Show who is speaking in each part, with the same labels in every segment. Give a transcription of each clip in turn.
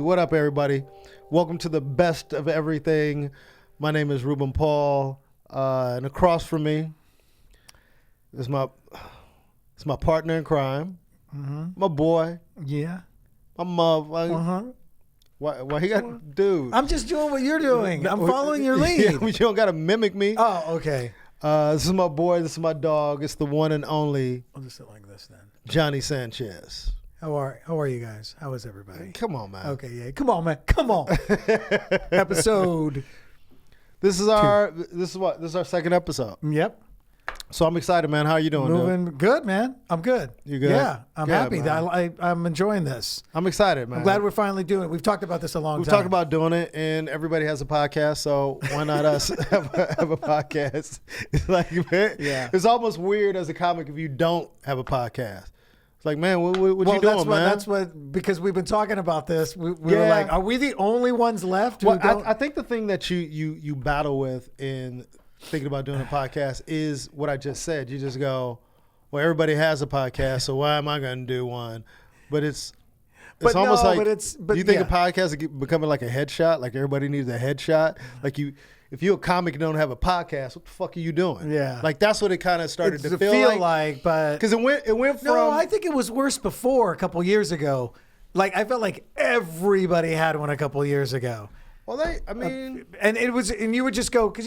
Speaker 1: What up, everybody? Welcome to the best of everything. My name is Ruben Paul, and across from me is my partner in crime, my boy,
Speaker 2: Yeah.
Speaker 1: my mother. Why he got dude?
Speaker 2: I'm just doing what you're doing. I'm following your lead.
Speaker 1: Yeah, you don't gotta mimic me.
Speaker 2: Oh, okay.
Speaker 1: This is my boy. This is my dog. It's the one and only
Speaker 2: I'll just sit like this then.
Speaker 1: Johnny Sanchez.
Speaker 2: How are you guys? How is everybody?
Speaker 1: Come on, man.
Speaker 2: Okay, yeah. Come on, man. Come on. Episode.
Speaker 1: This is our second episode.
Speaker 2: Yep.
Speaker 1: So I'm excited, man. How are you doing?
Speaker 2: Moving good, man. I'm good.
Speaker 1: You good?
Speaker 2: Yeah, I'm happy.
Speaker 1: Man.
Speaker 2: I'm enjoying this.
Speaker 1: I'm excited, man.
Speaker 2: I'm glad we're finally doing it. We've talked about this a long time.
Speaker 1: We've talked about doing it, and everybody has a podcast, so why not us have a podcast? It's like, man,
Speaker 2: Yeah.
Speaker 1: It's almost weird as a comic if you don't have a podcast. It's like, man, what you doing, man?
Speaker 2: That's what, because we've been talking about this. We were like, are we the only ones left who
Speaker 1: Well,
Speaker 2: don't?
Speaker 1: I think the thing that you battle with in thinking about doing a podcast is what I just said. You just go, well, everybody has a podcast, so why am I going to do one? But it's almost like, do you think a podcast is becoming like a headshot? Like everybody needs a headshot? Like if you're a comic and don't have a podcast, what the fuck are you doing?
Speaker 2: Yeah.
Speaker 1: Like that's what it kind of started to feel like.
Speaker 2: But
Speaker 1: because it went from.
Speaker 2: No, I think it was worse before a couple years ago. Like I felt like everybody had one a couple years ago.
Speaker 1: Well,
Speaker 2: and you would just go, because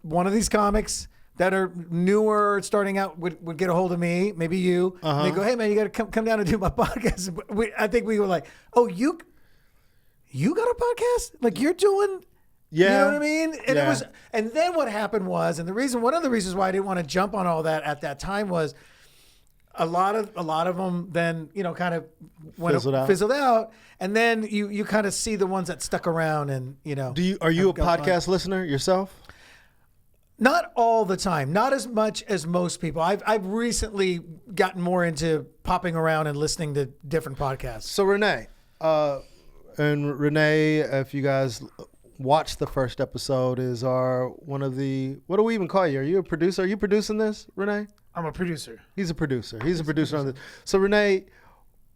Speaker 2: one of these comics that are newer, starting out, would get a hold of me, maybe you. And they go, hey man, you got to come down and do my podcast. I think we were like, oh, you got a podcast? Like you're doing.
Speaker 1: Yeah.
Speaker 2: You know what I mean? And
Speaker 1: yeah.
Speaker 2: And then what happened was, and one of the reasons why I didn't want to jump on all that at that time was a lot of them then, kind of fizzled out. And then you kind of see the ones that stuck around and,
Speaker 1: Are you a podcast listener yourself?
Speaker 2: Not all the time, not as much as most people. I've recently gotten more into popping around and listening to different podcasts.
Speaker 1: So Renee, if you guys watched the first episode, is one of the, what do we even call you? Are you a producer? Are you producing this, Renee?
Speaker 3: I'm a producer.
Speaker 1: He's a producer. He's a producer on this. So Renee,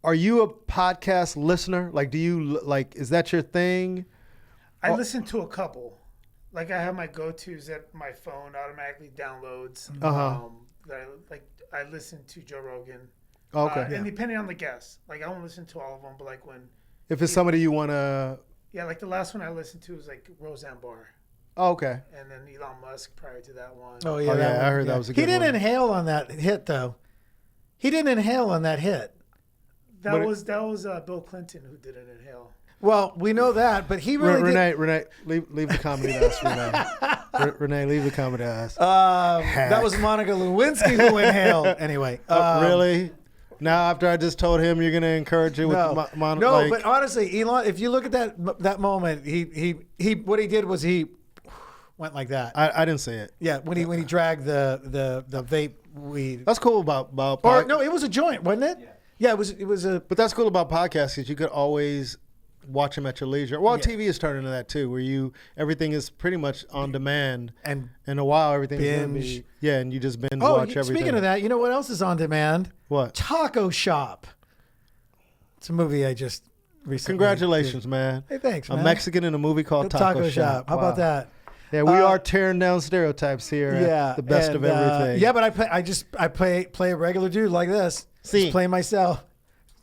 Speaker 1: are you a podcast listener? Like, is that your thing?
Speaker 3: I listen to a couple. Like I have my go-tos that my phone automatically downloads. I listen to Joe Rogan.
Speaker 1: Okay.
Speaker 3: And depending on the guest, like I won't listen to all of them, but like
Speaker 1: if it's somebody you want to.
Speaker 3: Yeah, like the last one I listened to was like Roseanne Barr.
Speaker 1: Oh, okay.
Speaker 3: And then Elon Musk prior to that one.
Speaker 2: Oh yeah,
Speaker 1: I heard that was a good one.
Speaker 2: He didn't inhale on that hit though. He didn't inhale on that hit.
Speaker 3: That was Bill Clinton who didn't inhale.
Speaker 2: Well, we know that, but he really
Speaker 1: Renee, leave the comedy to us, Renee. Renee, leave the comedy to us.
Speaker 2: That was Monica Lewinsky who inhaled. Anyway.
Speaker 1: Really? Now, after I just told him you're going to encourage it with
Speaker 2: No, but honestly, Elon, if you look at that moment, he what he did was he went like that.
Speaker 1: I didn't see it.
Speaker 2: Yeah, when he dragged the vape weed.
Speaker 1: That's cool about
Speaker 2: or no, it was a joint, wasn't it? Yeah, it was a.
Speaker 1: But that's cool about podcasts because you could always watch them at your leisure. Well, TV is turning to that too, where everything is pretty much on demand, and in a while everything's going to be and you just binge watch everything.
Speaker 2: Speaking of that, you know what else is on demand?
Speaker 1: What?
Speaker 2: Taco Shop. It's a movie I just recently.
Speaker 1: Congratulations, man!
Speaker 2: Hey, thanks, man.
Speaker 1: A Mexican in a movie called
Speaker 2: Taco Shop. How about that?
Speaker 1: Yeah, we are tearing down stereotypes here.
Speaker 2: Yeah,
Speaker 1: the best of everything.
Speaker 2: Yeah, but I play a regular dude like this. Just play myself.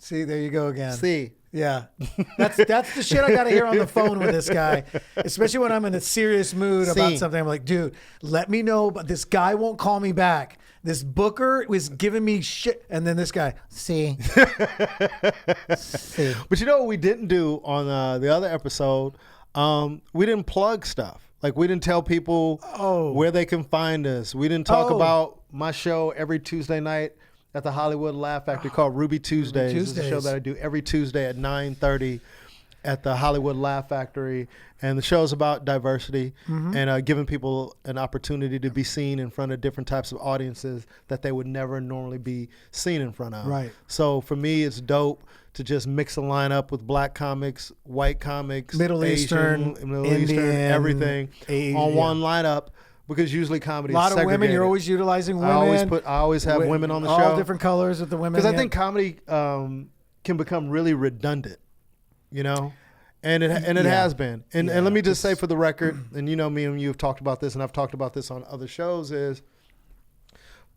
Speaker 2: See, there you go again.
Speaker 1: See.
Speaker 2: Yeah, that's the shit I gotta hear on the phone with this guy, especially when I'm in a serious mood about something. I'm like, dude, let me know, but this guy won't call me back. This booker was giving me shit, and then this guy, see.
Speaker 1: But you know what we didn't do on the other episode? We didn't plug stuff. Like we didn't tell people where they can find us. We didn't talk about my show every Tuesday night at the Hollywood Laugh Factory called Ruby Tuesdays. It's a show that I do every Tuesday at 9:30 at the Hollywood Laugh Factory. And the show is about diversity and giving people an opportunity to be seen in front of different types of audiences that they would never normally be seen in front of.
Speaker 2: Right.
Speaker 1: So for me, it's dope to just mix a lineup with black comics, white comics,
Speaker 2: Middle Eastern, Indian,
Speaker 1: everything on one lineup. Because usually comedy is
Speaker 2: a lot
Speaker 1: segregated.
Speaker 2: of women. You're always utilizing women.
Speaker 1: I always have women on the show.
Speaker 2: All different colors with the women.
Speaker 1: Because I think comedy can become really redundant. And it has been. And let me just say for the record, and me and you have talked about this, and I've talked about this on other shows, is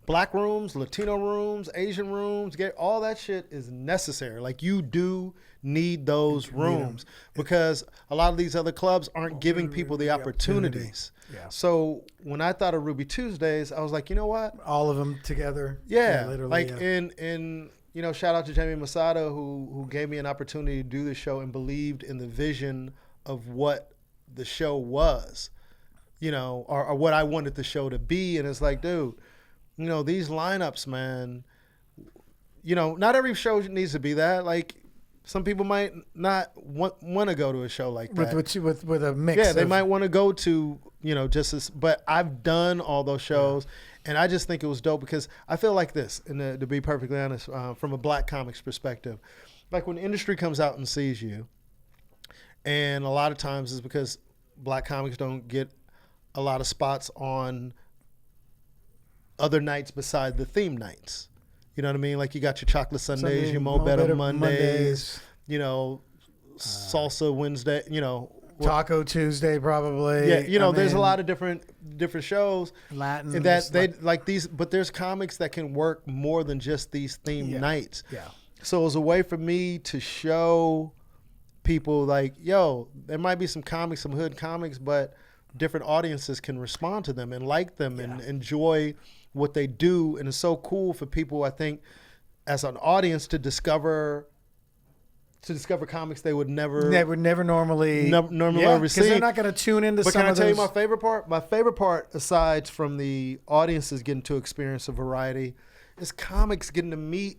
Speaker 1: Black rooms, Latino rooms, Asian rooms, all that shit is necessary. Like, you do need those rooms because a lot of these other clubs aren't giving people the opportunities.
Speaker 2: Yeah.
Speaker 1: So when I thought of Ruby Tuesdays, I was like, you know what?
Speaker 2: All of them together.
Speaker 1: Yeah.
Speaker 2: Literally.
Speaker 1: Like, in shout out to Jamie Masada who gave me an opportunity to do the show and believed in the vision of what the show was, or what I wanted the show to be. And it's like, dude, these lineups, man, not every show needs to be that. Like, some people might not want to go to a show like that.
Speaker 2: With a mix.
Speaker 1: Yeah, they might want to go to, but I've done all those shows. Yeah. And I just think it was dope because I feel like this, and to be perfectly honest, from a Black comics perspective, like when industry comes out and sees you, and a lot of times it's because Black comics don't get a lot of spots on other nights beside the theme nights. You know what I mean? Like, you got your Chocolate Sundays, your Mo Better Mondays, Salsa Wednesday,
Speaker 2: Taco Tuesday probably.
Speaker 1: Yeah, there's a lot of different shows.
Speaker 2: Latin.
Speaker 1: That they like these, but there's comics that can work more than just these themed nights.
Speaker 2: Yeah.
Speaker 1: So it was a way for me to show people like, yo, there might be some comics, some hood comics, but different audiences can respond to them and like them and enjoy what they do. And it's so cool for people, I think, as an audience to discover comics they would never normally ever see.
Speaker 2: Because they're not going to tune into
Speaker 1: but
Speaker 2: some of those.
Speaker 1: But can I tell you my favorite part? My favorite part, aside from the audiences getting to experience a variety, is comics getting to meet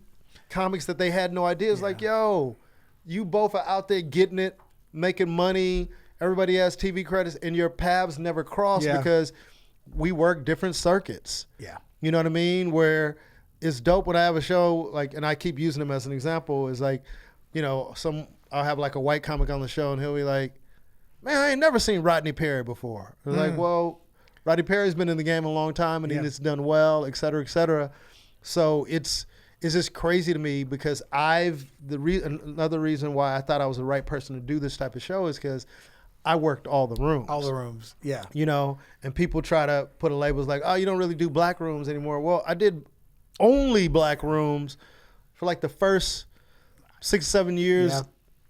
Speaker 1: comics that they had no idea. It's like, yo, you both are out there getting it, making money. Everybody has TV credits, and your paths never cross because we work different circuits.
Speaker 2: Yeah.
Speaker 1: You know what I mean? Where it's dope when I have a show, like, and I keep using them as an example, is like, I'll have like a white comic on the show and he'll be like, man, I ain't never seen Rodney Perry before. It's like, well, Rodney Perry's been in the game a long time and he's done well, et cetera, et cetera. So it's just crazy to me because another reason why I thought I was the right person to do this type of show is because I worked all the rooms.
Speaker 2: All the rooms, yeah.
Speaker 1: And people try to put a label like, oh, you don't really do Black rooms anymore. Well, I did only Black rooms for like the first 6 or 7 years. Yeah.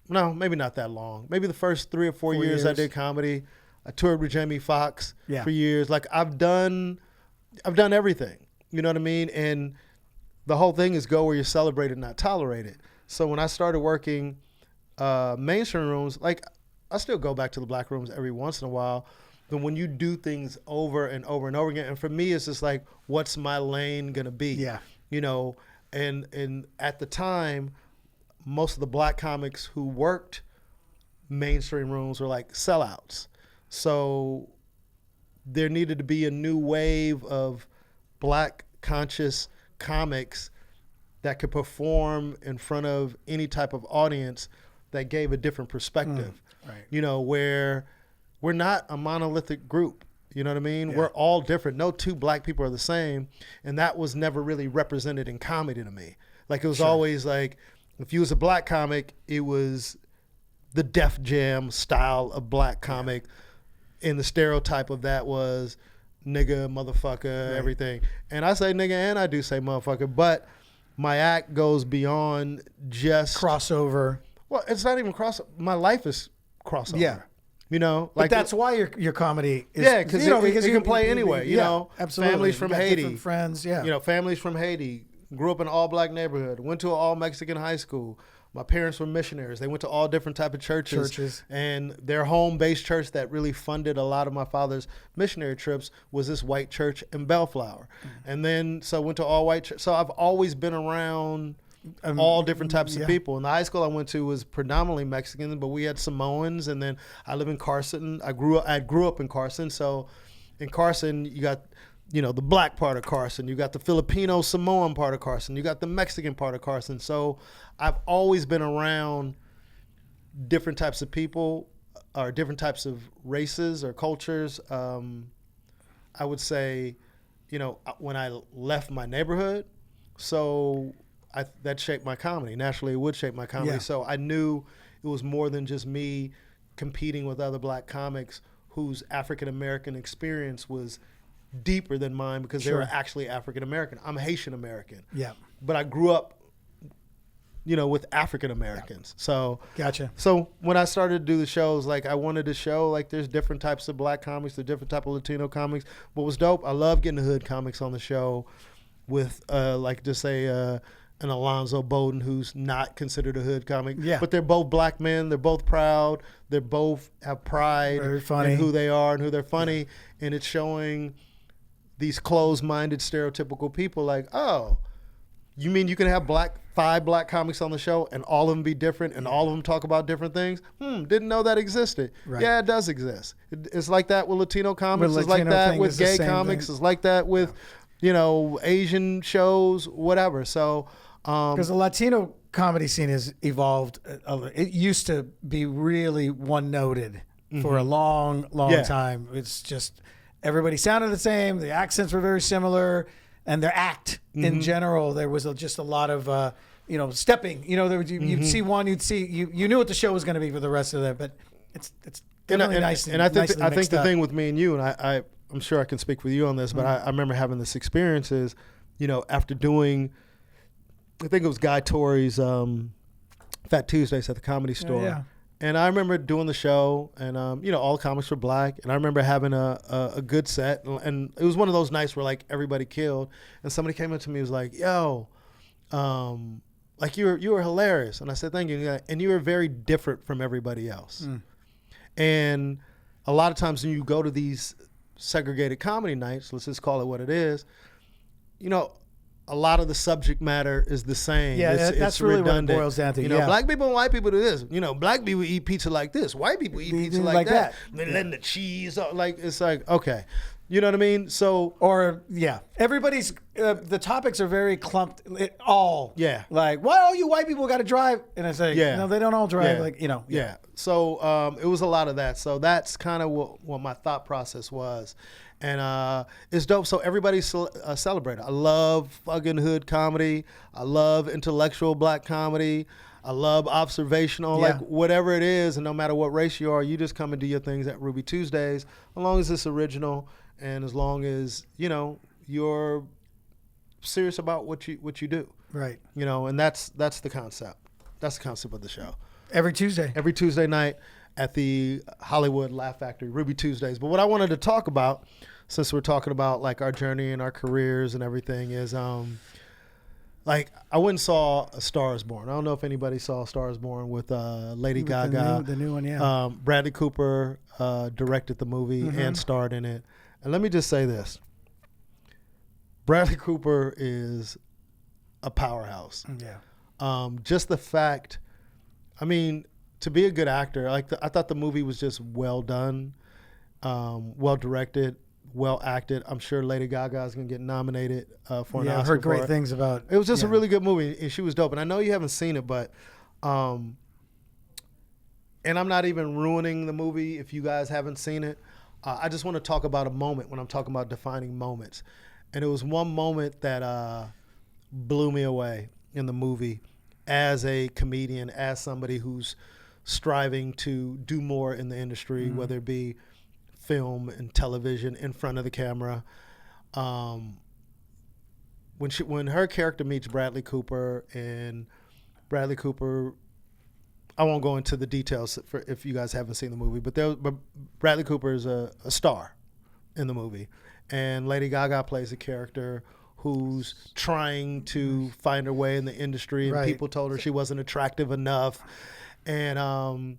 Speaker 1: No, maybe not that long. Maybe the first 3 or 4 years I did comedy. I toured with Jamie Foxx for years. Like, I've done everything. You know what I mean? And the whole thing is go where you're celebrated, not tolerated. So when I started working mainstream rooms, like, I still go back to the Black rooms every once in a while. But when you do things over and over and over again, and for me, it's just like, what's my lane gonna be? Yeah. And at the time, most of the Black comics who worked mainstream rooms were like sellouts. So there needed to be a new wave of Black conscious comics that could perform in front of any type of audience that gave a different perspective. Right. Where we're not a monolithic group. You know what I mean? Yeah. We're all different. No two Black people are the same. And that was never really represented in comedy to me. Like, it was always like, if you was a Black comic, it was the Def Jam style of Black comic. And the stereotype of that was nigga, motherfucker, everything. And I say nigga and I do say motherfucker, but my act goes beyond just
Speaker 2: crossover.
Speaker 1: Well, it's not even crossover. My life is crossover.
Speaker 2: Yeah.
Speaker 1: Like,
Speaker 2: but that's why your comedy is.
Speaker 1: Yeah, because it can play anywhere.
Speaker 2: Absolutely.
Speaker 1: Families from Haiti.
Speaker 2: Different friends,
Speaker 1: families from Haiti. Grew up in an all-Black neighborhood. Went to an all-Mexican high school. My parents were missionaries. They went to all different type of churches. And their home-based church that really funded a lot of my father's missionary trips was this white church in Bellflower. And then, so went to all-white church. So I've always been around all different types of people. And the high school I went to was predominantly Mexican, but we had Samoans. And then I live in Carson. I grew up in Carson. So in Carson, you got, the Black part of Carson. You got the Filipino Samoan part of Carson. You got the Mexican part of Carson. So I've always been around different types of people or different types of races or cultures. I would say, when I left my neighborhood, so that shaped my comedy. Naturally, it would shape my comedy. Yeah. So I knew it was more than just me competing with other black comics whose African-American experience was deeper than mine because they were actually African-American. I'm Haitian-American.
Speaker 2: Yeah.
Speaker 1: But I grew up, with African-Americans. So
Speaker 2: Gotcha.
Speaker 1: So when I started to do the shows, like I wanted to show like there's different types of black comics, there's different type of Latino comics. What was dope, I love getting the hood comics on the show with like just say an Alonzo Bowden who's not considered a hood comic.
Speaker 2: Yeah.
Speaker 1: But they're both black men, they're both proud, they both have pride in who they are and who they're funny. Yeah. And it's showing these closed-minded stereotypical people like, oh, you mean you can have 5 black comics on the show and all of them be different and all of them talk about different things? Didn't know that existed. Right. Yeah, it does exist. It's like that with Latino comics. It's like that with gay comics. It's like that with, Asian shows, whatever. So,
Speaker 2: because the Latino comedy scene has evolved. It used to be really one-noted for a long, long time. It's just everybody sounded the same. The accents were very similar. And their act in general, there was just a lot of, stepping. You'd see one, you knew what the show was going to be for the rest of it. But it's definitely nice.
Speaker 1: And I think the thing with me and you, and I'm sure I can speak for you on this, but I remember having this experience is, after doing, I think it was Guy Torrey's Fat Tuesdays at the Comedy Store. Yeah. And I remember doing the show, and all the comics were black, and I remember having a good set, and it was one of those nights where like everybody killed, and somebody came up to me and was like, "Yo, like you were hilarious," and I said, "Thank you," and you were very different from everybody else. And a lot of times when you go to these segregated comedy nights, let's just call it what it is, a lot of the subject matter is the same.
Speaker 2: Yeah, that's really redundant. What it boils down to.
Speaker 1: Black people and white people do this. Black people eat pizza like this. White people eat pizza like that. Then letting the cheese, it's like, okay. You know what I mean? So,
Speaker 2: everybody's, the topics are very clumped.
Speaker 1: Yeah.
Speaker 2: Like, why all you white people got to drive? And I say, no, they don't all drive.
Speaker 1: Yeah. So, it was a lot of that. So that's kind of what my thought process was. And it's dope. So everybody celebrated. I love fucking hood comedy. I love intellectual black comedy. I love observational, like whatever it is. And no matter what race you are, you just come and do your things at Ruby Tuesdays, as long as it's original and as long as, you're serious about what you do.
Speaker 2: Right.
Speaker 1: And that's the concept. That's the concept of the show.
Speaker 2: Every Tuesday
Speaker 1: night at the Hollywood Laugh Factory, Ruby Tuesdays. But what I wanted to talk about, since we're talking about like our journey and our careers and everything, is like I went and saw A Star Is Born. I don't know if anybody saw A Star Is Born with Lady Gaga.
Speaker 2: The new one, yeah.
Speaker 1: Bradley Cooper directed the movie and starred in it. And let me just say this. Bradley Cooper is a powerhouse.
Speaker 2: Yeah.
Speaker 1: Just the fact, to be a good actor, I thought the movie was just well done, well directed, well acted. I'm sure Lady Gaga is going to get nominated for an Oscar.
Speaker 2: I've heard great things about it.
Speaker 1: It was just a really good movie, and she was dope. And I know you haven't seen it, but, and I'm not even ruining the movie if you guys haven't seen it. I just want to talk about a moment when I'm talking about defining moments. And it was one moment that blew me away in the movie as a comedian, as somebody who's striving to do more in the industry, whether it be film and television, in front of the camera. When her character meets Bradley Cooper, and Bradley Cooper, I won't go into the details for if you guys haven't seen the movie, but Bradley Cooper is a star in the movie, and Lady Gaga plays a character who's trying to find her way in the industry, and people told her she wasn't attractive enough, and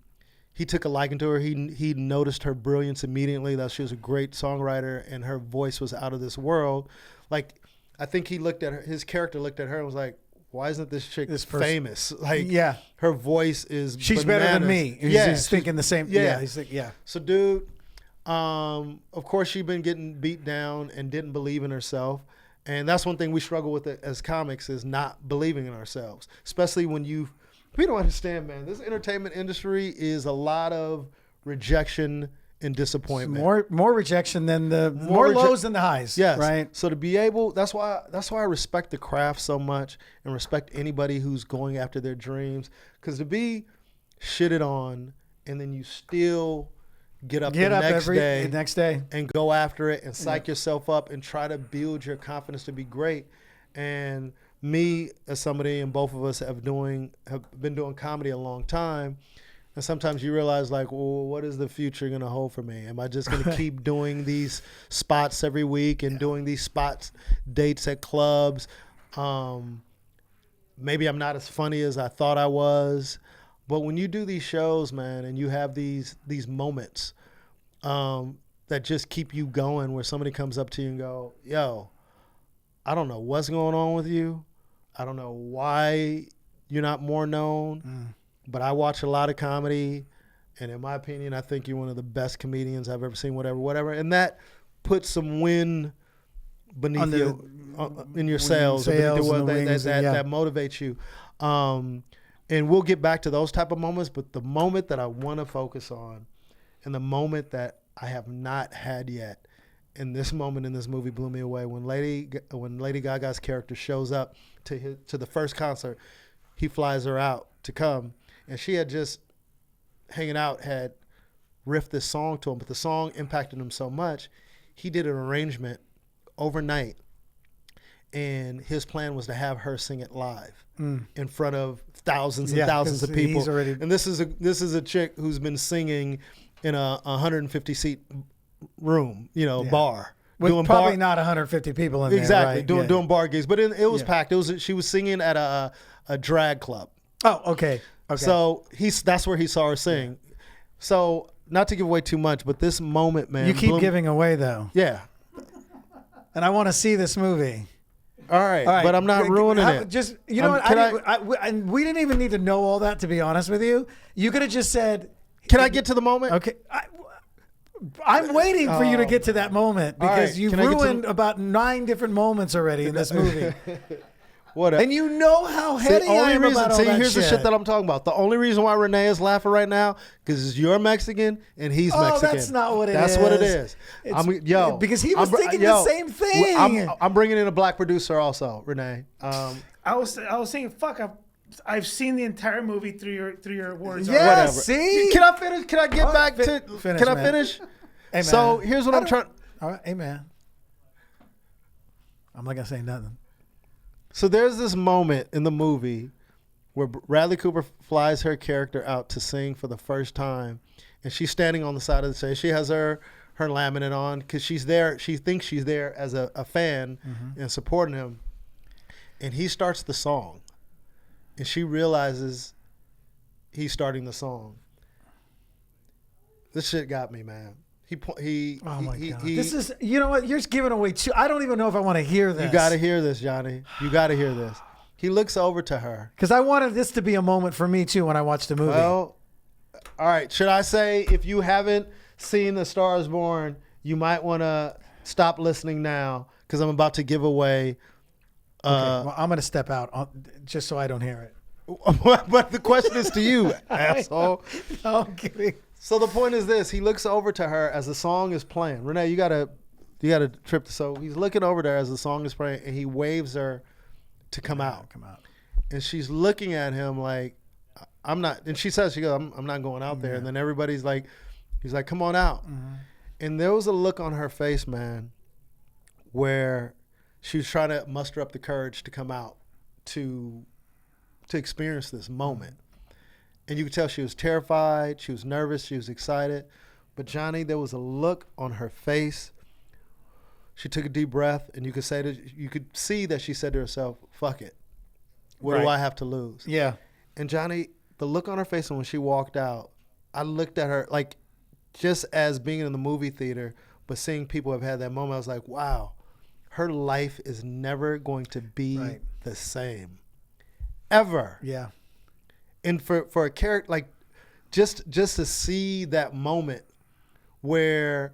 Speaker 1: he took a liking to her. He noticed her brilliance immediately, that she was a great songwriter, and her voice was out of this world. Like, I think his character looked at her and was like, why isn't this chick famous? Like, her voice is
Speaker 2: she's
Speaker 1: bananas.
Speaker 2: better than me. He's thinking the same. He's like,
Speaker 1: So, dude, of course, she'd been getting beat down and didn't believe in herself. And that's one thing we struggle with as comics, is not believing in ourselves, especially when we don't understand, man. This entertainment industry is a lot of rejection and disappointment.
Speaker 2: More rejection than more lows than the highs.
Speaker 1: Yes.
Speaker 2: Right.
Speaker 1: So to be able, that's why I respect the craft so much, and respect anybody who's going after their dreams. Because to be shitted on, and then you still get up
Speaker 2: the next day
Speaker 1: and go after it and psych yourself up and try to build your confidence to be great. And me, as somebody, and both of us have been doing comedy a long time, and sometimes you realize, like, well, what is the future going to hold for me? Am I just going to keep doing these spots every week and doing these dates at clubs? Maybe I'm not as funny as I thought I was. But when you do these shows, man, and you have these moments that just keep you going, where somebody comes up to you and go, yo, I don't know what's going on with you. I don't know why you're not more known, but I watch a lot of comedy, and in my opinion, I think you're one of the best comedians I've ever seen, whatever. And that puts some wind beneath you, in your sails that motivates you. And we'll get back to those type of moments, but the moment that I want to focus on, and the moment that I have not had yet, and this moment in this movie blew me away. When Lady Gaga's character shows up to the first concert, he flies her out to come, and she had just hanging out had riffed this song to him, but the song impacted him so much, he did an arrangement overnight. And his plan was to have her sing it live in front of thousands and thousands of people. And this is a chick who's been singing in a 150 seat room, bar.
Speaker 2: With probably not 150 people in there.
Speaker 1: Exactly,
Speaker 2: right?
Speaker 1: doing bar gigs. But it was packed. She was singing at a drag club.
Speaker 2: Oh, okay.
Speaker 1: So that's where he saw her sing. So not to give away too much, but this moment, man.
Speaker 2: You keep giving away though.
Speaker 1: Yeah.
Speaker 2: And I want to see this movie.
Speaker 1: All right, but I'm not ruining it.
Speaker 2: Just we didn't even need to know all that, to be honest with you. You could have just said,
Speaker 1: "Can I get to the moment?"
Speaker 2: Okay, I'm waiting for you to get to that moment because you've ruined about 9 different moments already in this movie.
Speaker 1: Whatever.
Speaker 2: And you know how heady I am about all that
Speaker 1: here's the shit that I'm talking about. The only reason why Renee is laughing right now because you're Mexican and he's Mexican.
Speaker 2: That's not what it
Speaker 1: is. That's what it is.
Speaker 2: Because he was thinking the same thing.
Speaker 1: I'm bringing in a black producer also, Renee.
Speaker 3: I was saying, fuck, I've seen the entire movie through your words.
Speaker 2: Yeah,
Speaker 1: whatever.
Speaker 2: See?
Speaker 1: Can I finish? Can I get back to?
Speaker 2: Finish,
Speaker 1: can I finish?
Speaker 2: Hey,
Speaker 1: so here's what I'm trying.
Speaker 2: All right, hey man. I'm not gonna say nothing.
Speaker 1: So there's this moment in the movie where Bradley Cooper flies her character out to sing for the first time, and she's standing on the side of the stage. She has her laminate on because she's there. She thinks she's there as a fan and supporting him. And he starts the song, and she realizes he's starting the song. This shit got me, man.
Speaker 2: Oh my God. This is, you know what? You're just giving away too. I don't even know if I want to hear this.
Speaker 1: You got to hear this, Johnny. You got to hear this. He looks over to her.
Speaker 2: Because I wanted this to be a moment for me too when I watched the movie.
Speaker 1: Well, all right. Should I say if you haven't seen The Star Is Born, you might want to stop listening now because I'm about to give away.
Speaker 2: Well, I'm going to step out just so I don't hear it.
Speaker 1: But the question is to you, asshole.
Speaker 2: No, I'm kidding.
Speaker 1: So the point is this: he looks over to her as the song is playing. Renee, you gotta trip. So he's looking over there as the song is playing, and he waves her to come out. And she's looking at him like, "I'm not." And she says, "She goes, I'm not going out there." And then everybody's like, "He's like, come on out." And there was a look on her face, man, where she was trying to muster up the courage to come out to experience this moment. And you could tell she was terrified, she was nervous, she was excited. But Johnny, there was a look on her face. She took a deep breath, and you could see that she said to herself, "Fuck it. What do I have to lose?"
Speaker 2: Yeah.
Speaker 1: And Johnny, the look on her face, and when she walked out, I looked at her like, just as being in the movie theater, but seeing people have had that moment, I was like, wow, her life is never going to be the same, ever.
Speaker 2: Yeah.
Speaker 1: And for a character, like, just to see that moment where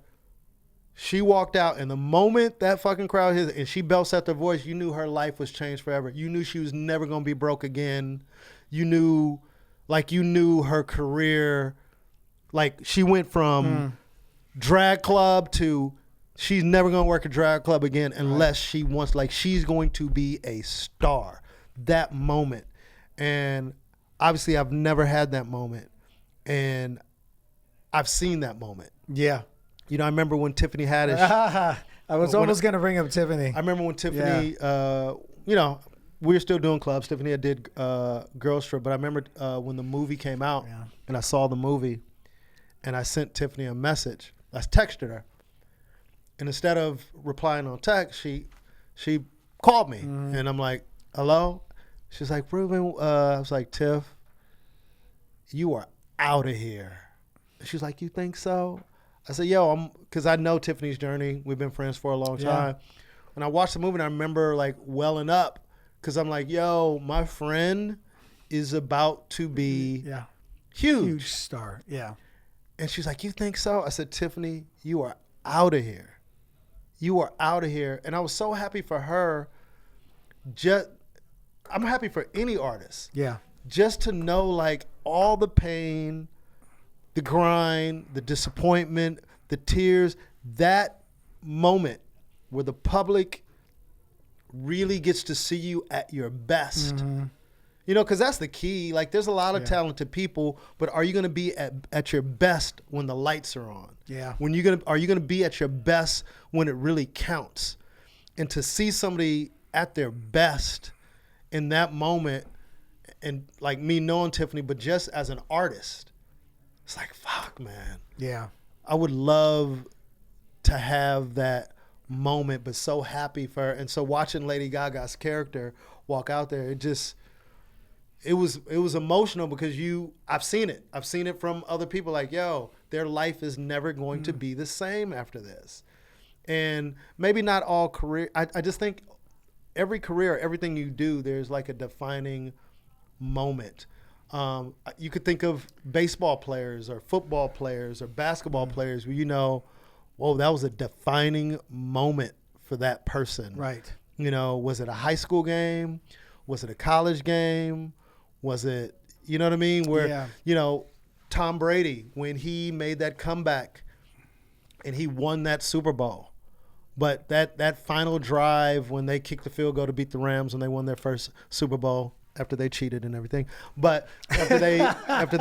Speaker 1: she walked out, and the moment that fucking crowd hit and she belts out her voice, you knew her life was changed forever. You knew she was never going to be broke again. You knew her career, like, she went from drag club to she's never going to work a drag club again unless she wants, like, she's going to be a star. That moment. And obviously, I've never had that moment, And I've seen that moment.
Speaker 2: Yeah.
Speaker 1: You know, I remember when Tiffany Haddish.
Speaker 2: I was almost going to bring up Tiffany.
Speaker 1: I remember when Tiffany, you know, we were still doing clubs. Tiffany had did Girls Trip, but I remember when the movie came out and I saw the movie and I sent Tiffany a message. I texted her. And instead of replying on text, she called me. And I'm like, hello? She's like, Ruben, I was like, Tiff, you are out of here. She's like, you think so? I said, yo, because I know Tiffany's journey. We've been friends for a long time. When I watched the movie, and I remember like welling up because I'm like, yo, my friend is about to be huge
Speaker 2: star. Yeah.
Speaker 1: And she's like, you think so? I said, Tiffany, you are out of here. You are out of here. And I was so happy for her. I'm happy for any artist.
Speaker 2: Yeah.
Speaker 1: Just to know like all the pain, the grind, the disappointment, the tears, that moment where the public really gets to see you at your best. You know, because that's the key. Like, there's a lot of talented people, but are you going to be at your best when the lights are on?
Speaker 2: Yeah.
Speaker 1: Are you going to be at your best when it really counts? And to see somebody at their best in that moment, and like me knowing Tiffany, but just as an artist, it's like, fuck, man.
Speaker 2: Yeah. I
Speaker 1: would love to have that moment, but so happy for her. And so watching Lady Gaga's character walk out there, it was emotional because I've seen it. I've seen it from other people like, yo, their life is never going to be the same after this. And maybe not all career. I just think every career, everything you do, there's like a defining moment. You could think of baseball players or football players or basketball players where you know, whoa, that was a defining moment for that person.
Speaker 2: Right.
Speaker 1: You know, was it a high school game? Was it a college game? Was it, you know what I mean? Where, you know, Tom Brady, when he made that comeback and he won that Super Bowl. But that final drive when they kicked the field goal to beat the Rams when they won their first Super Bowl after they cheated and everything. But after they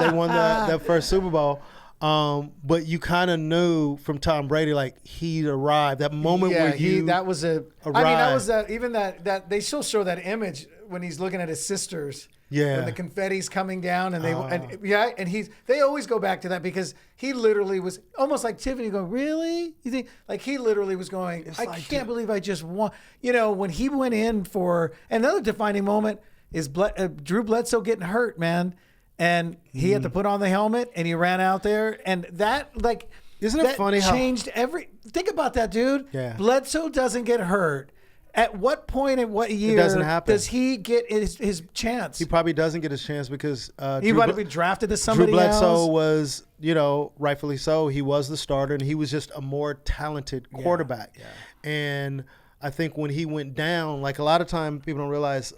Speaker 1: won that first Super Bowl, but you kind of knew from Tom Brady, like, he'd arrived. That moment where
Speaker 2: that was
Speaker 1: arrived.
Speaker 2: I mean, that was even that they still show that image when he's looking at his sisters.
Speaker 1: Yeah.
Speaker 2: When the confetti's coming down and they always go back to that because he literally was almost like Tiffany going, really? You think? Like, he literally was going, I can't believe I just won. You know, when he went in for another defining moment is Drew Bledsoe getting hurt, man. And he had to put on the helmet and he ran out there. And that, like,
Speaker 1: isn't it funny how
Speaker 2: changed think about that, dude.
Speaker 1: Yeah.
Speaker 2: Bledsoe doesn't get hurt. At what point in what year does he get his chance?
Speaker 1: He probably doesn't get his chance because
Speaker 2: he might have been drafted to somebody
Speaker 1: Drew Bledsoe
Speaker 2: else.
Speaker 1: was, you know, rightfully so. He was the starter and he was just a more talented quarterback. Yeah. And I think when he went down, like a lot of time people don't realize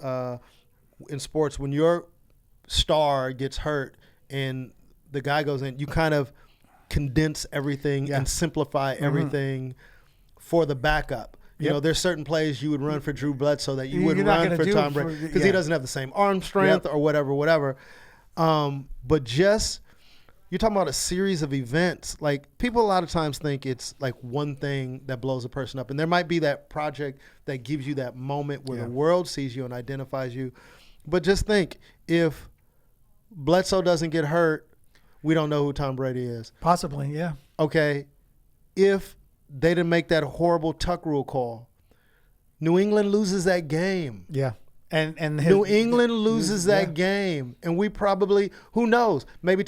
Speaker 1: in sports, when your star gets hurt and the guy goes in, you kind of condense everything and simplify everything for the backup. You know, there's certain plays you would run for Drew Bledsoe that you wouldn't run for Tom Brady because he doesn't have the same arm strength or whatever. But just, you're talking about a series of events. Like, people a lot of times think it's like one thing that blows a person up. And there might be that project that gives you that moment where the world sees you and identifies you. But just think, if Bledsoe doesn't get hurt, we don't know who Tom Brady is.
Speaker 2: Possibly, yeah.
Speaker 1: Okay. If they didn't make that horrible tuck rule call, New England loses that game.
Speaker 2: Yeah. And
Speaker 1: New England loses that game. And we probably, who knows, maybe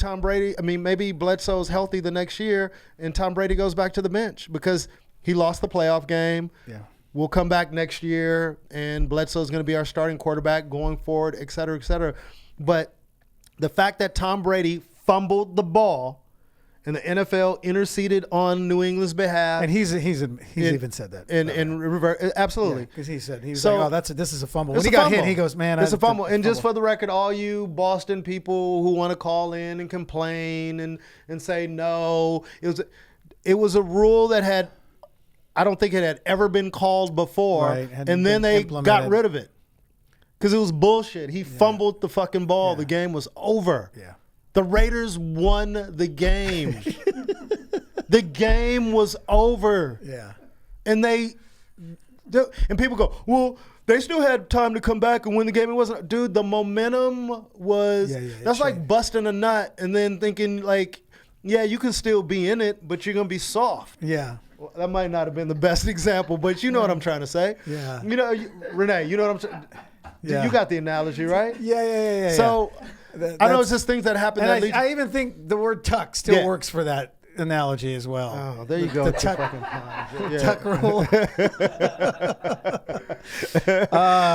Speaker 1: maybe Bledsoe's healthy the next year and Tom Brady goes back to the bench because he lost the playoff game.
Speaker 2: Yeah.
Speaker 1: We'll come back next year and Bledsoe's going to be our starting quarterback going forward, et cetera, et cetera. But the fact that Tom Brady fumbled the ball and the NFL interceded on New England's behalf,
Speaker 2: and he's even said that.
Speaker 1: And revert, absolutely,
Speaker 2: because he said he was like, "Oh, this is a fumble." When he got hit, he goes, "Man,
Speaker 1: it's a fumble." And just for the record, all you Boston people who want to call in and complain and say no, it was a rule that I don't think it had ever been called before, and then they got rid of it because it was bullshit. He fumbled the fucking ball. The game was over.
Speaker 2: Yeah.
Speaker 1: The Raiders won the game. The game was over.
Speaker 2: Yeah.
Speaker 1: And people go, well, they still had time to come back and win the game. It wasn't, dude, the momentum was, that's like busting a nut and then thinking like, yeah, you can still be in it, but you're going to be soft.
Speaker 2: Yeah.
Speaker 1: Well, that might not have been the best example, but you know what I'm trying to say.
Speaker 2: Yeah.
Speaker 1: You know, Renee, you know what I'm saying? Yeah. You got the analogy, right?
Speaker 2: Yeah.
Speaker 1: So I know it's just things that happen.
Speaker 2: And I even think the word tuck still works for that analogy as well.
Speaker 1: Oh, there you go.
Speaker 2: The tuck rule.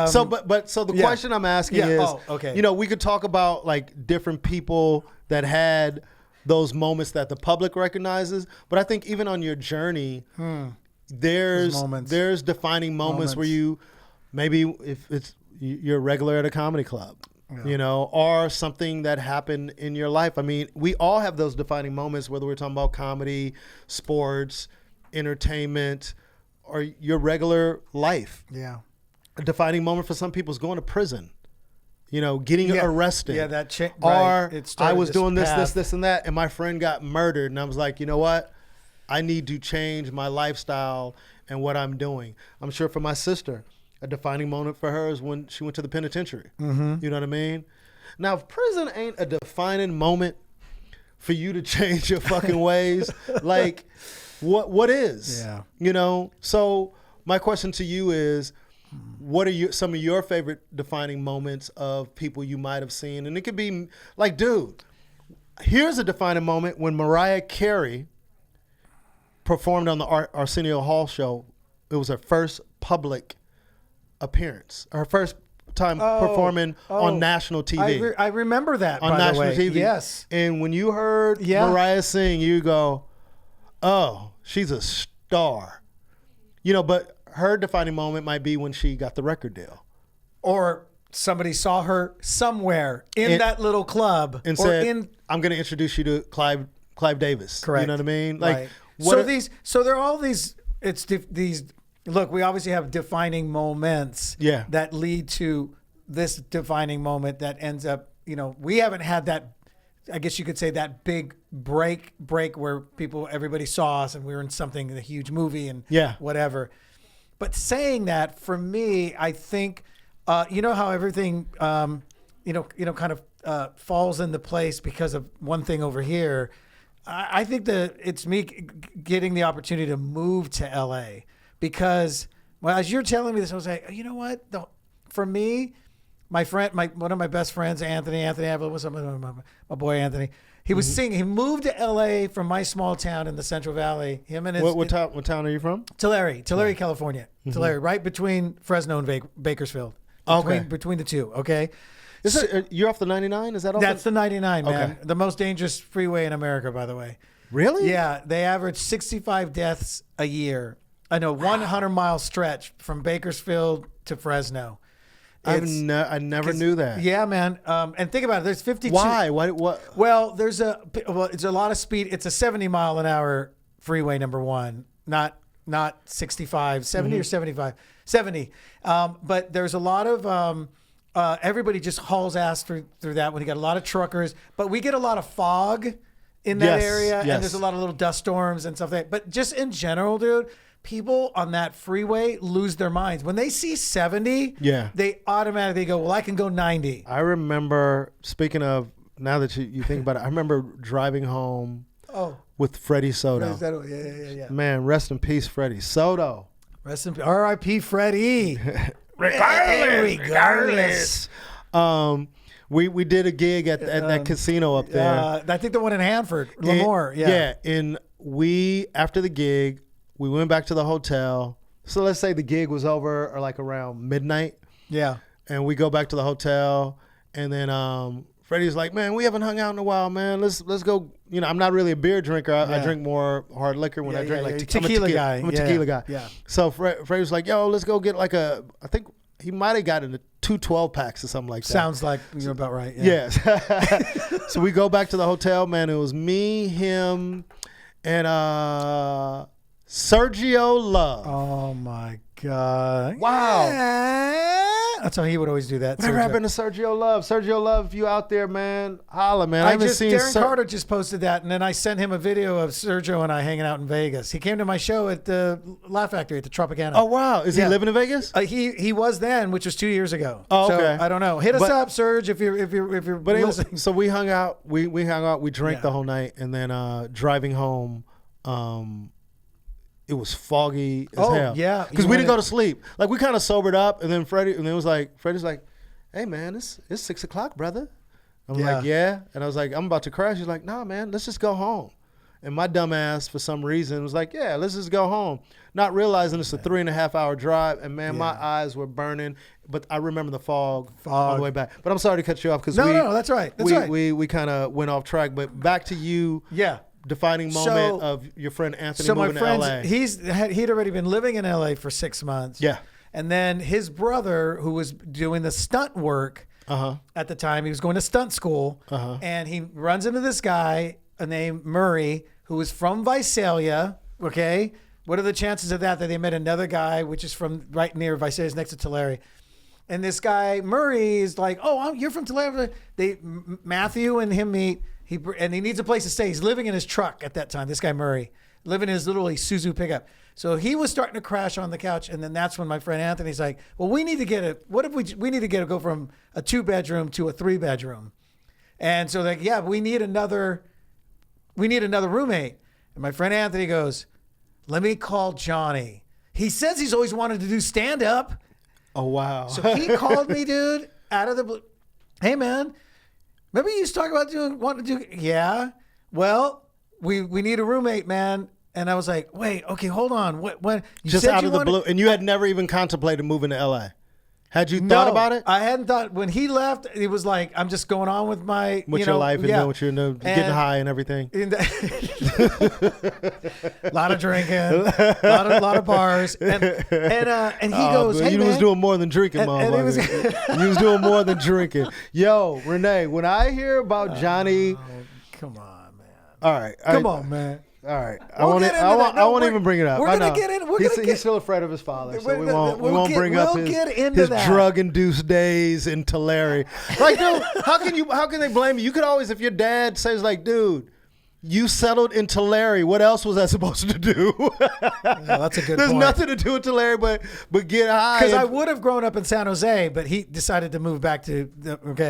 Speaker 1: So the question I'm asking is, you know, we could talk about like different people that had those moments that the public recognizes, but I think even on your journey, there's defining moments where you maybe if you're a regular at a comedy club. You know, or something that happened in your life. I mean, we all have those defining moments, whether we're talking about comedy, sports, entertainment, or your regular life.
Speaker 2: Yeah.
Speaker 1: A defining moment for some people is going to prison, you know, getting arrested.
Speaker 2: Yeah, that chick.
Speaker 1: Or I was doing this, and that, and my friend got murdered. And I was like, you know what? I need to change my lifestyle and what I'm doing. I'm sure for my sister, a defining moment for her is when she went to the penitentiary. Mm-hmm. You know what I mean? Now, if prison ain't a defining moment for you to change your fucking ways, like, what is?
Speaker 2: Yeah.
Speaker 1: You know? So my question to you is, what are some of your favorite defining moments of people you might have seen? And it could be like, dude, here's a defining moment when Mariah Carey performed on the Arsenio Hall show. It was her first public appearance, her first time performing on national TV.
Speaker 2: I remember that
Speaker 1: on
Speaker 2: by
Speaker 1: national
Speaker 2: the way.
Speaker 1: TV.
Speaker 2: Yes.
Speaker 1: And when you heard Mariah sing, you go, "Oh, she's a star." You know, but her defining moment might be when she got the record deal,
Speaker 2: or somebody saw her somewhere in that little club
Speaker 1: and said, "I'm going to introduce you to Clive Davis."
Speaker 2: Correct.
Speaker 1: You know what I mean? Like,
Speaker 2: right. So there are all these. It's these. Look, we obviously have defining moments that lead to this defining moment that ends up, you know, we haven't had that, I guess you could say, that big break where everybody saw us and we were in something, a huge movie and whatever. But saying that, for me, I think, you know how everything, you know, kind of falls into place because of one thing over here. I think that it's me getting the opportunity to move to LA. Because, well, as you're telling me this, I was like, you know what? For me, my friend, one of my best friends, Anthony Avalon, what's up, my boy Anthony. He was singing. He moved to L.A. from my small town in the Central Valley. Him and his
Speaker 1: what town are you from?
Speaker 2: Tulare, California. Tulare, right between Fresno and Bakersfield. Between the two. Okay.
Speaker 1: You're off the 99? Is that off?
Speaker 2: That's the 99, man.
Speaker 1: Okay.
Speaker 2: The most dangerous freeway in America, by the way.
Speaker 1: Really?
Speaker 2: Yeah. They average 65 deaths a year. I know, 100-mile stretch from Bakersfield to Fresno.
Speaker 1: I never knew that.
Speaker 2: Yeah, man. And think about it. There's 52.
Speaker 1: Why? What?
Speaker 2: Well, it's a lot of speed. It's a 70-mile-an-hour freeway, number one, not 65, 70 or 75, 70. But there's a lot of everybody just hauls ass through that when you got a lot of truckers. But we get a lot of fog in that area, and there's a lot of little dust storms and stuff like that. But just in general, dude, people on that freeway lose their minds. When they see 70, they automatically go, well, I can go 90.
Speaker 1: I remember, speaking of, now that you think about it, I remember driving home with Freddy Soto.
Speaker 2: Yeah.
Speaker 1: Man, rest in peace, Freddy Soto.
Speaker 2: Rest in peace. R.I.P. Freddie.
Speaker 1: Regardless. We did a gig at that casino up there.
Speaker 2: I think the one in Hanford, Lemoore.
Speaker 1: Yeah, and after the gig, we went back to the hotel. So let's say the gig was over or like around midnight.
Speaker 2: Yeah.
Speaker 1: And we go back to the hotel, and then Freddie's like, "Man, we haven't hung out in a while, man. Let's go." You know, I'm not really a beer drinker. I drink more hard liquor when I drink like
Speaker 2: tequila guy.
Speaker 1: I'm a tequila guy.
Speaker 2: Yeah.
Speaker 1: So Freddie was like, "Yo, let's go get like I think he might have gotten 2 12-packs or something like that."
Speaker 2: Sounds like you're about right.
Speaker 1: Yeah. Yes. So we go back to the hotel, man. It was me, him, and Sergio Love.
Speaker 2: Oh my God.
Speaker 1: Wow.
Speaker 2: That's how he would always do that.
Speaker 1: Whatever happened to Sergio Love? Sergio Love, if you out there, man, holla, man. I haven't seen
Speaker 2: Darren Carter just posted that, and then I sent him a video of Sergio and I hanging out in Vegas. He came to my show at the Laugh Factory at the Tropicana.
Speaker 1: Oh wow, is he living in Vegas?
Speaker 2: He was then, which was 2 years ago.
Speaker 1: Oh, okay.
Speaker 2: So, I don't know. Hit us up, Serge, if you're listening.
Speaker 1: So we hung out. We hung out. We drank the whole night, and then driving home. It was foggy as hell.
Speaker 2: Yeah,
Speaker 1: because we didn't go to sleep. Like we kind of sobered up, and then Freddy's like, "Hey man, it's 6 o'clock, brother." I'm like, "Yeah," and I was like, "I'm about to crash." He's like, "Nah, man, let's just go home." And my dumb ass, for some reason, was like, "Yeah, let's just go home," not realizing it's a 3.5 hour drive. And man, my eyes were burning. But I remember the fog all the way back. But I'm sorry to cut you off because
Speaker 2: no, that's right.
Speaker 1: We kind of went off track. But back to you.
Speaker 2: Yeah.
Speaker 1: Defining moment of your friend Anthony moving to LA.
Speaker 2: He'd already been living in LA for 6 months.
Speaker 1: Yeah.
Speaker 2: And then his brother, who was doing the stunt work at the time, he was going to stunt school, and he runs into this guy named Murray, who was from Visalia. Okay. What are the chances of that they met another guy, which is from right near Visalia, next to Tulare? And this guy, Murray, is like, "Oh, you're from Tulare." Matthew and him meet. He needs a place to stay. He's living in his truck at that time. This guy Murray, living in his little Isuzu pickup. So he was starting to crash on the couch, and then that's when my friend Anthony's like, "Well, we need to go from a 2-bedroom to a 3-bedroom," and so like, "Yeah, we need another roommate." And my friend Anthony goes, "Let me call Johnny. He says he's always wanted to do stand up."
Speaker 1: Oh wow!
Speaker 2: So he called me, dude, out of the blue. "Hey man, remember you used to talk about wanting to do?" "Yeah. Well, we need a roommate, man." And I was like, "Wait, okay, hold on. When you
Speaker 1: just
Speaker 2: said
Speaker 1: out
Speaker 2: you
Speaker 1: of the
Speaker 2: wanted-
Speaker 1: blue, and you had never even contemplated moving to LA? Had you thought about it?
Speaker 2: I hadn't thought. When he left, it was like, I'm just going on with my
Speaker 1: your life and doing what you're doing, getting high and everything.
Speaker 2: A lot of drinking, a lot of bars, and he goes, "Hey,
Speaker 1: you
Speaker 2: man."
Speaker 1: was doing more than drinking, motherfucker. You was doing more than drinking. Yo, Renee, when I hear about Johnny,
Speaker 2: come on, man.
Speaker 1: All right,
Speaker 2: come on, man.
Speaker 1: All right,
Speaker 2: I
Speaker 1: won't even bring it up.
Speaker 2: We're gonna get in.
Speaker 1: He's still afraid of his father, so we won't bring up his
Speaker 2: that.
Speaker 1: drug-induced days in Tulare. Like, dude, how can they blame you? You could always, if your dad says, like, dude, you settled in Tulare. What else was I supposed to do?
Speaker 2: That's a good
Speaker 1: There's
Speaker 2: point.
Speaker 1: nothing to do with Tulare but get high.
Speaker 2: Because I would have grown up in San Jose, but he decided to move back to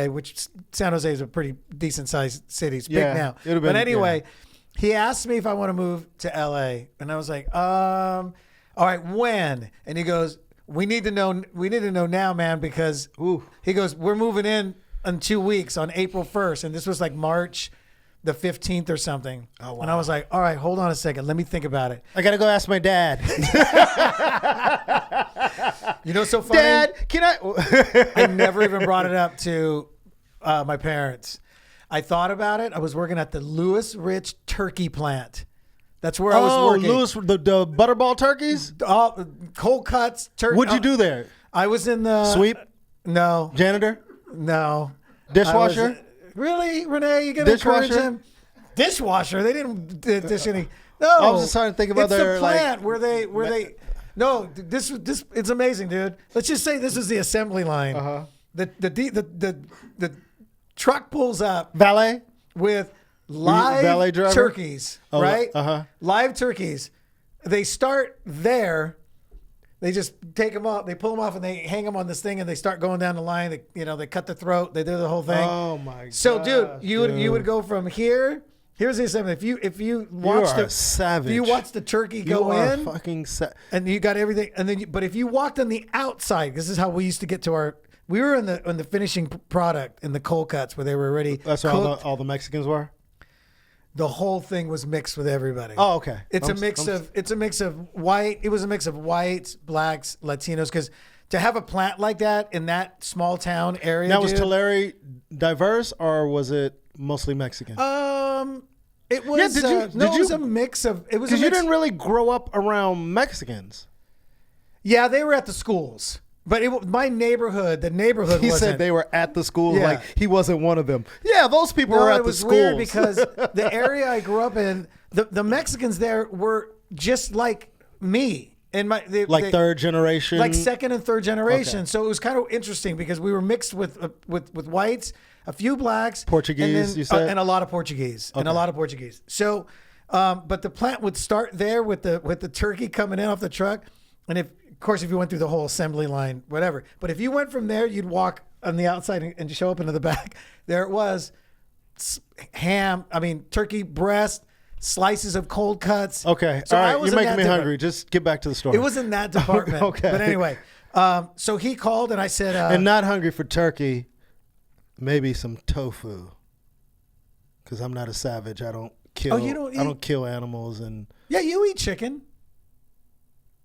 Speaker 2: which San Jose is a pretty decent sized city. It's big now. But anyway. Yeah. He asked me if I want to move to LA, and I was like, all right, when? And he goes, we need to know now, man, because he goes, we're moving in 2 weeks on April 1st. And this was like March the 15th or something. Oh, wow. And I was like, all right, hold on a second. Let me think about it.
Speaker 1: I got to go ask my dad.
Speaker 2: You know, so funny.
Speaker 1: Dad, can I?
Speaker 2: I never even brought it up to my parents. I thought about it. I was working at the Louis Rich turkey plant. That's where I was working.
Speaker 1: Louis, the butterball turkeys?
Speaker 2: Cold cuts, turkey.
Speaker 1: What'd you do there?
Speaker 2: I was in the...
Speaker 1: Sweep?
Speaker 2: No.
Speaker 1: Janitor?
Speaker 2: No.
Speaker 1: Dishwasher?
Speaker 2: Really, Renee? You gonna encourage him? Dishwasher? They didn't dish any... No.
Speaker 1: I was just trying to think about their...
Speaker 2: It's the plant where they... No, this it's amazing, dude. Let's just say this is the assembly line.
Speaker 1: Uh-huh.
Speaker 2: The truck pulls up
Speaker 1: valet
Speaker 2: with live turkeys, right? Live turkeys. They start there. They just take them off. They pull them off and they hang them on this thing and they start going down the line. They cut the throat. They do the whole thing.
Speaker 1: Oh my god!
Speaker 2: So, dude, you would go from here. Here's the assembly. If you watch
Speaker 1: savage.
Speaker 2: If you watch the turkey go in,
Speaker 1: fucking
Speaker 2: and you got everything, and then but if you walked on the outside, this is how we used to get to our. We were in the finishing product in the cold cuts where they were already.
Speaker 1: That's where all the Mexicans were.
Speaker 2: The whole thing was mixed with everybody.
Speaker 1: Oh, okay.
Speaker 2: It's a mix of white. It was a mix of whites, blacks, Latinos. Because to have a plant like that in that small town area.
Speaker 1: Now, was Tulare diverse or was it mostly Mexican?
Speaker 2: It was. Yeah, it was a mix of. It was because
Speaker 1: you didn't really grow up around Mexicans.
Speaker 2: Yeah, they were at the schools. But my neighborhood, the neighborhood
Speaker 1: he said they were at the schools, like he wasn't one of them. Yeah, those people were at the schools.
Speaker 2: Weird because the area I grew up in, the Mexicans there were just like me. And
Speaker 1: third generation,
Speaker 2: like second and third generation.
Speaker 1: Okay.
Speaker 2: So it was kind of interesting because we were mixed with whites, a few blacks,
Speaker 1: Portuguese,
Speaker 2: and then,
Speaker 1: you said?
Speaker 2: and a lot of Portuguese, So, but the plant would start there with the turkey coming in off the truck, and of course if you went through the whole assembly line, whatever. But if you went from there, you'd walk on the outside and show up into the back. There it was, turkey breast. Slices of cold cuts.
Speaker 1: Okay.
Speaker 2: So
Speaker 1: all right. You're making me hungry. Just get back to the story.
Speaker 2: It was in that department.
Speaker 1: Okay.
Speaker 2: But anyway, so he called and I said...
Speaker 1: and not hungry for turkey, maybe some tofu. Because I'm not a savage. I don't kill.
Speaker 2: You don't eat...
Speaker 1: I don't kill animals. And
Speaker 2: yeah, you eat chicken.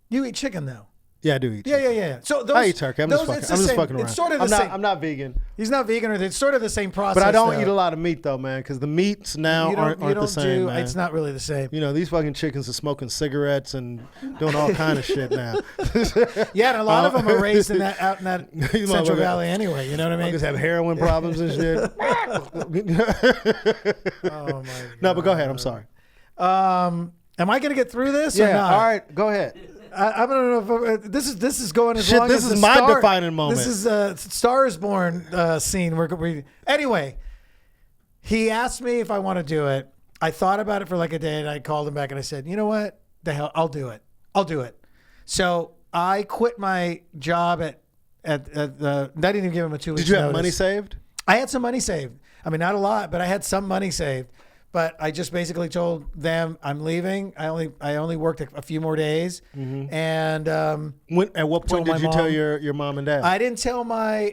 Speaker 2: You eat chicken, though.
Speaker 1: Yeah, I do eat chicken.
Speaker 2: Yeah. So those,
Speaker 1: I eat turkey. I'm just fucking around.
Speaker 2: It's sort of the same.
Speaker 1: I'm not vegan.
Speaker 2: He's not vegan, or it's sort of the same process.
Speaker 1: But I don't eat a lot of meat though, man, because the meats now aren't the same, man.
Speaker 2: It's not really the same.
Speaker 1: You know, these fucking chickens are smoking cigarettes and doing all kind of shit now.
Speaker 2: Yeah, and a lot of them are raised in that Central Valley anyway. You know what I mean?
Speaker 1: Just have heroin problems and shit.
Speaker 2: Oh my God.
Speaker 1: No, but go ahead. I'm sorry.
Speaker 2: Am I going to get through this?
Speaker 1: Yeah.
Speaker 2: Or not?
Speaker 1: All right. Go ahead.
Speaker 2: I don't know if this is going as long
Speaker 1: this
Speaker 2: as
Speaker 1: is my defining moment.
Speaker 2: This is Star is Born scene. Anyway, he asked me if I want to do it. I thought about it for like a day, and I called him back and I said, you know what? The hell, I'll do it. So I quit my job at I didn't even give him a 2 weeks.
Speaker 1: Did you have
Speaker 2: notice.
Speaker 1: money saved?
Speaker 2: I had some money saved. I mean, not a lot, but I had some money saved. But I just basically told them I'm leaving. I only worked a few more days. Mm-hmm. And
Speaker 1: at what point did you tell your mom and dad?
Speaker 2: I didn't tell my.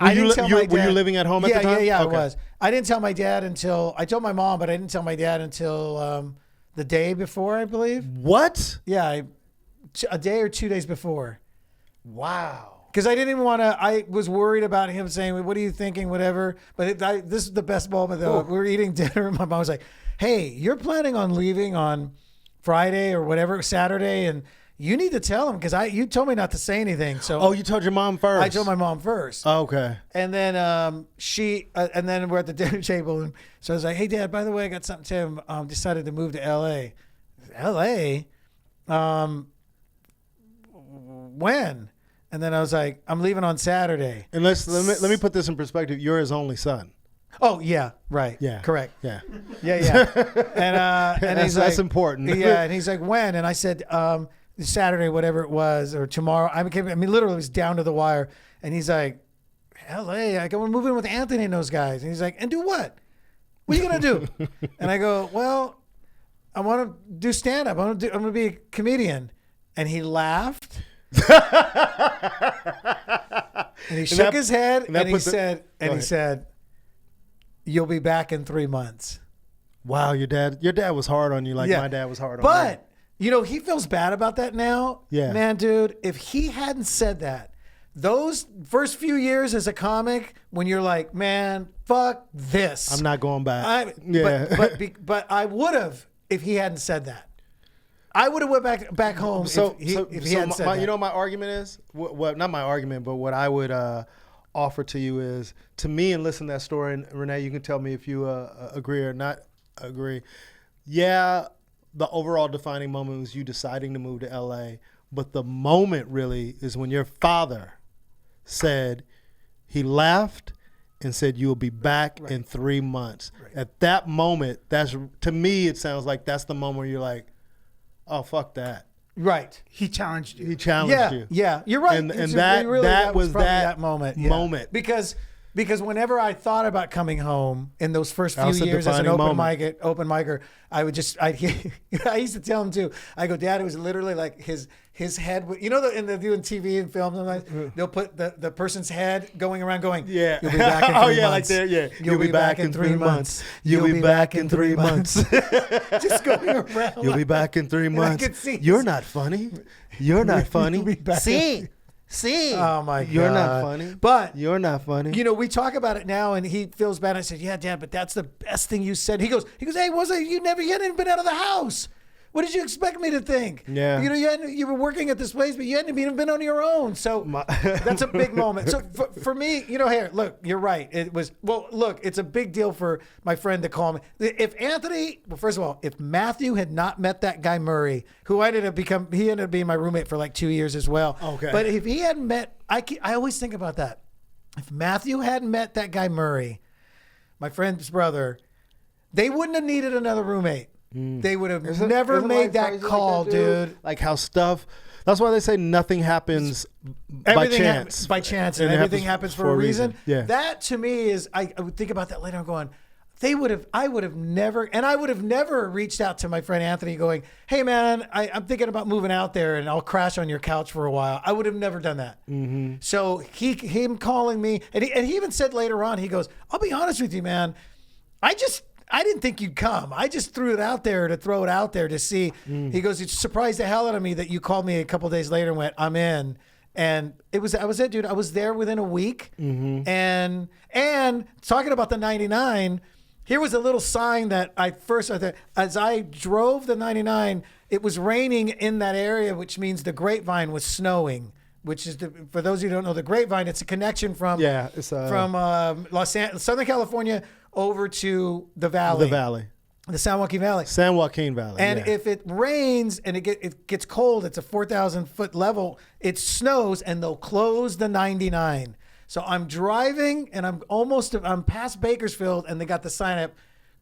Speaker 1: Were you living at home at the time?
Speaker 2: Yeah, okay. I was. I didn't tell my dad until I told my mom, but I didn't tell my dad until the day before, I believe.
Speaker 1: What?
Speaker 2: Yeah, a day or 2 days before.
Speaker 1: Wow.
Speaker 2: Because I didn't even want to. I was worried about him saying, "What are you thinking?" Whatever. But this is the best moment though. We were eating dinner, and my mom was like, "Hey, you're planning on leaving on Friday or whatever, Saturday, and you need to tell him because you told me not to say anything." So
Speaker 1: you told your mom first.
Speaker 2: I told my mom first.
Speaker 1: Oh, okay.
Speaker 2: And then and then we're at the dinner table, and so I was like, "Hey, Dad, by the way, I got something to him. Decided to move to L.A. L.A. When?" And then I was like, I'm leaving on Saturday.
Speaker 1: And let me put this in perspective. You're his only son.
Speaker 2: Oh, yeah. Right.
Speaker 1: Yeah.
Speaker 2: Correct.
Speaker 1: Yeah.
Speaker 2: Yeah. And
Speaker 1: that's important.
Speaker 2: Yeah. And he's like, when? And I said, Saturday, whatever it was, or tomorrow. I mean, literally it was down to the wire. And he's like, L.A. I go, we're moving with Anthony and those guys. And he's like, and do what? What are you going to do? And I go, well, I want to do stand-up. I'm going to be a comedian. And he laughed. And he shook his head and he said, you'll be back in 3 months.
Speaker 1: Wow, your dad was hard on you like my dad was hard on me.
Speaker 2: But, he feels bad about that now.
Speaker 1: Yeah.
Speaker 2: Man, dude, if he hadn't said that, those first few years as a comic, when you're like, man, fuck this.
Speaker 1: I'm not going back.
Speaker 2: But I would have if he hadn't said that. I would have went back home if he hadn't said that.
Speaker 1: You know what my argument is? Not my argument, but what I would offer to you is, to me, and listen to that story, and Renee, you can tell me if you agree or not agree. Yeah, the overall defining moment was you deciding to move to L.A., but the moment really is when your father said, he laughed and said, you will be back in 3 months. Right. At that moment, to me, it sounds like that's the moment where you're like, oh, fuck that.
Speaker 2: Right.
Speaker 3: He challenged you.
Speaker 1: He challenged you.
Speaker 2: Yeah, you're right.
Speaker 1: And that was that
Speaker 2: moment.
Speaker 1: Yeah. Moment.
Speaker 2: Because whenever I thought about coming home in those first few years as an open micer, I used to tell him too. I go, Dad, it was literally like his head. They're doing TV and film sometimes. They'll put the person's head going around going,
Speaker 1: yeah.
Speaker 2: You'll be back in 3 months.
Speaker 1: Like there, yeah.
Speaker 2: You'll be back in 3 months.
Speaker 1: You'll be back in 3 months.
Speaker 2: Just going around.
Speaker 1: You'll be back in 3 months.
Speaker 2: I could see
Speaker 1: You're not funny. You're not funny. See.
Speaker 2: Oh my God.
Speaker 1: You're not funny.
Speaker 2: But
Speaker 1: you're not funny.
Speaker 2: We talk about it now, and he feels bad. I said, "Yeah, Dad, but that's the best thing you said." He goes, "Hey, you never yet been out of the house." What did you expect me to think?
Speaker 1: Yeah.
Speaker 2: You were working at this place, but you hadn't even been on your own. So that's a big moment. So for me, here, look, you're right. It's a big deal for my friend to call me. First of all, if Matthew had not met that guy Murray, who he ended up being my roommate for like 2 years as well.
Speaker 1: Okay.
Speaker 2: But if he hadn't met, I always think about that. If Matthew hadn't met that guy Murray, my friend's brother, they wouldn't have needed another roommate. They would have never made that call, dude.
Speaker 1: Like how stuff. That's why they say nothing happens by chance.
Speaker 2: By chance, and everything happens for a reason.
Speaker 1: Yeah.
Speaker 2: That to me is, I would think about that later. I'm going, I would have never reached out to my friend Anthony going, hey man, I'm thinking about moving out there and I'll crash on your couch for a while. I would have never done that. Mm-hmm. So him calling me, and he even said later on, he goes, I'll be honest with you, man. I didn't think you'd come. I just threw it out there to throw it out there to see. He goes, it surprised the hell out of me that you called me a couple of days later and went, I'm in. And that was it, dude. I was there within a week. Mm-hmm. And talking about the 99, here was a little sign that as I drove the 99, it was raining in that area, which means the Grapevine was snowing. Which is, for those of you who don't know, the Grapevine, it's a connection from Southern California over to the valley. The San Joaquin Valley.
Speaker 1: San Joaquin Valley.
Speaker 2: And if it rains and it gets cold, it's a 4,000 foot level, it snows and they'll close the 99. So I'm driving and I'm past Bakersfield and they got the sign up,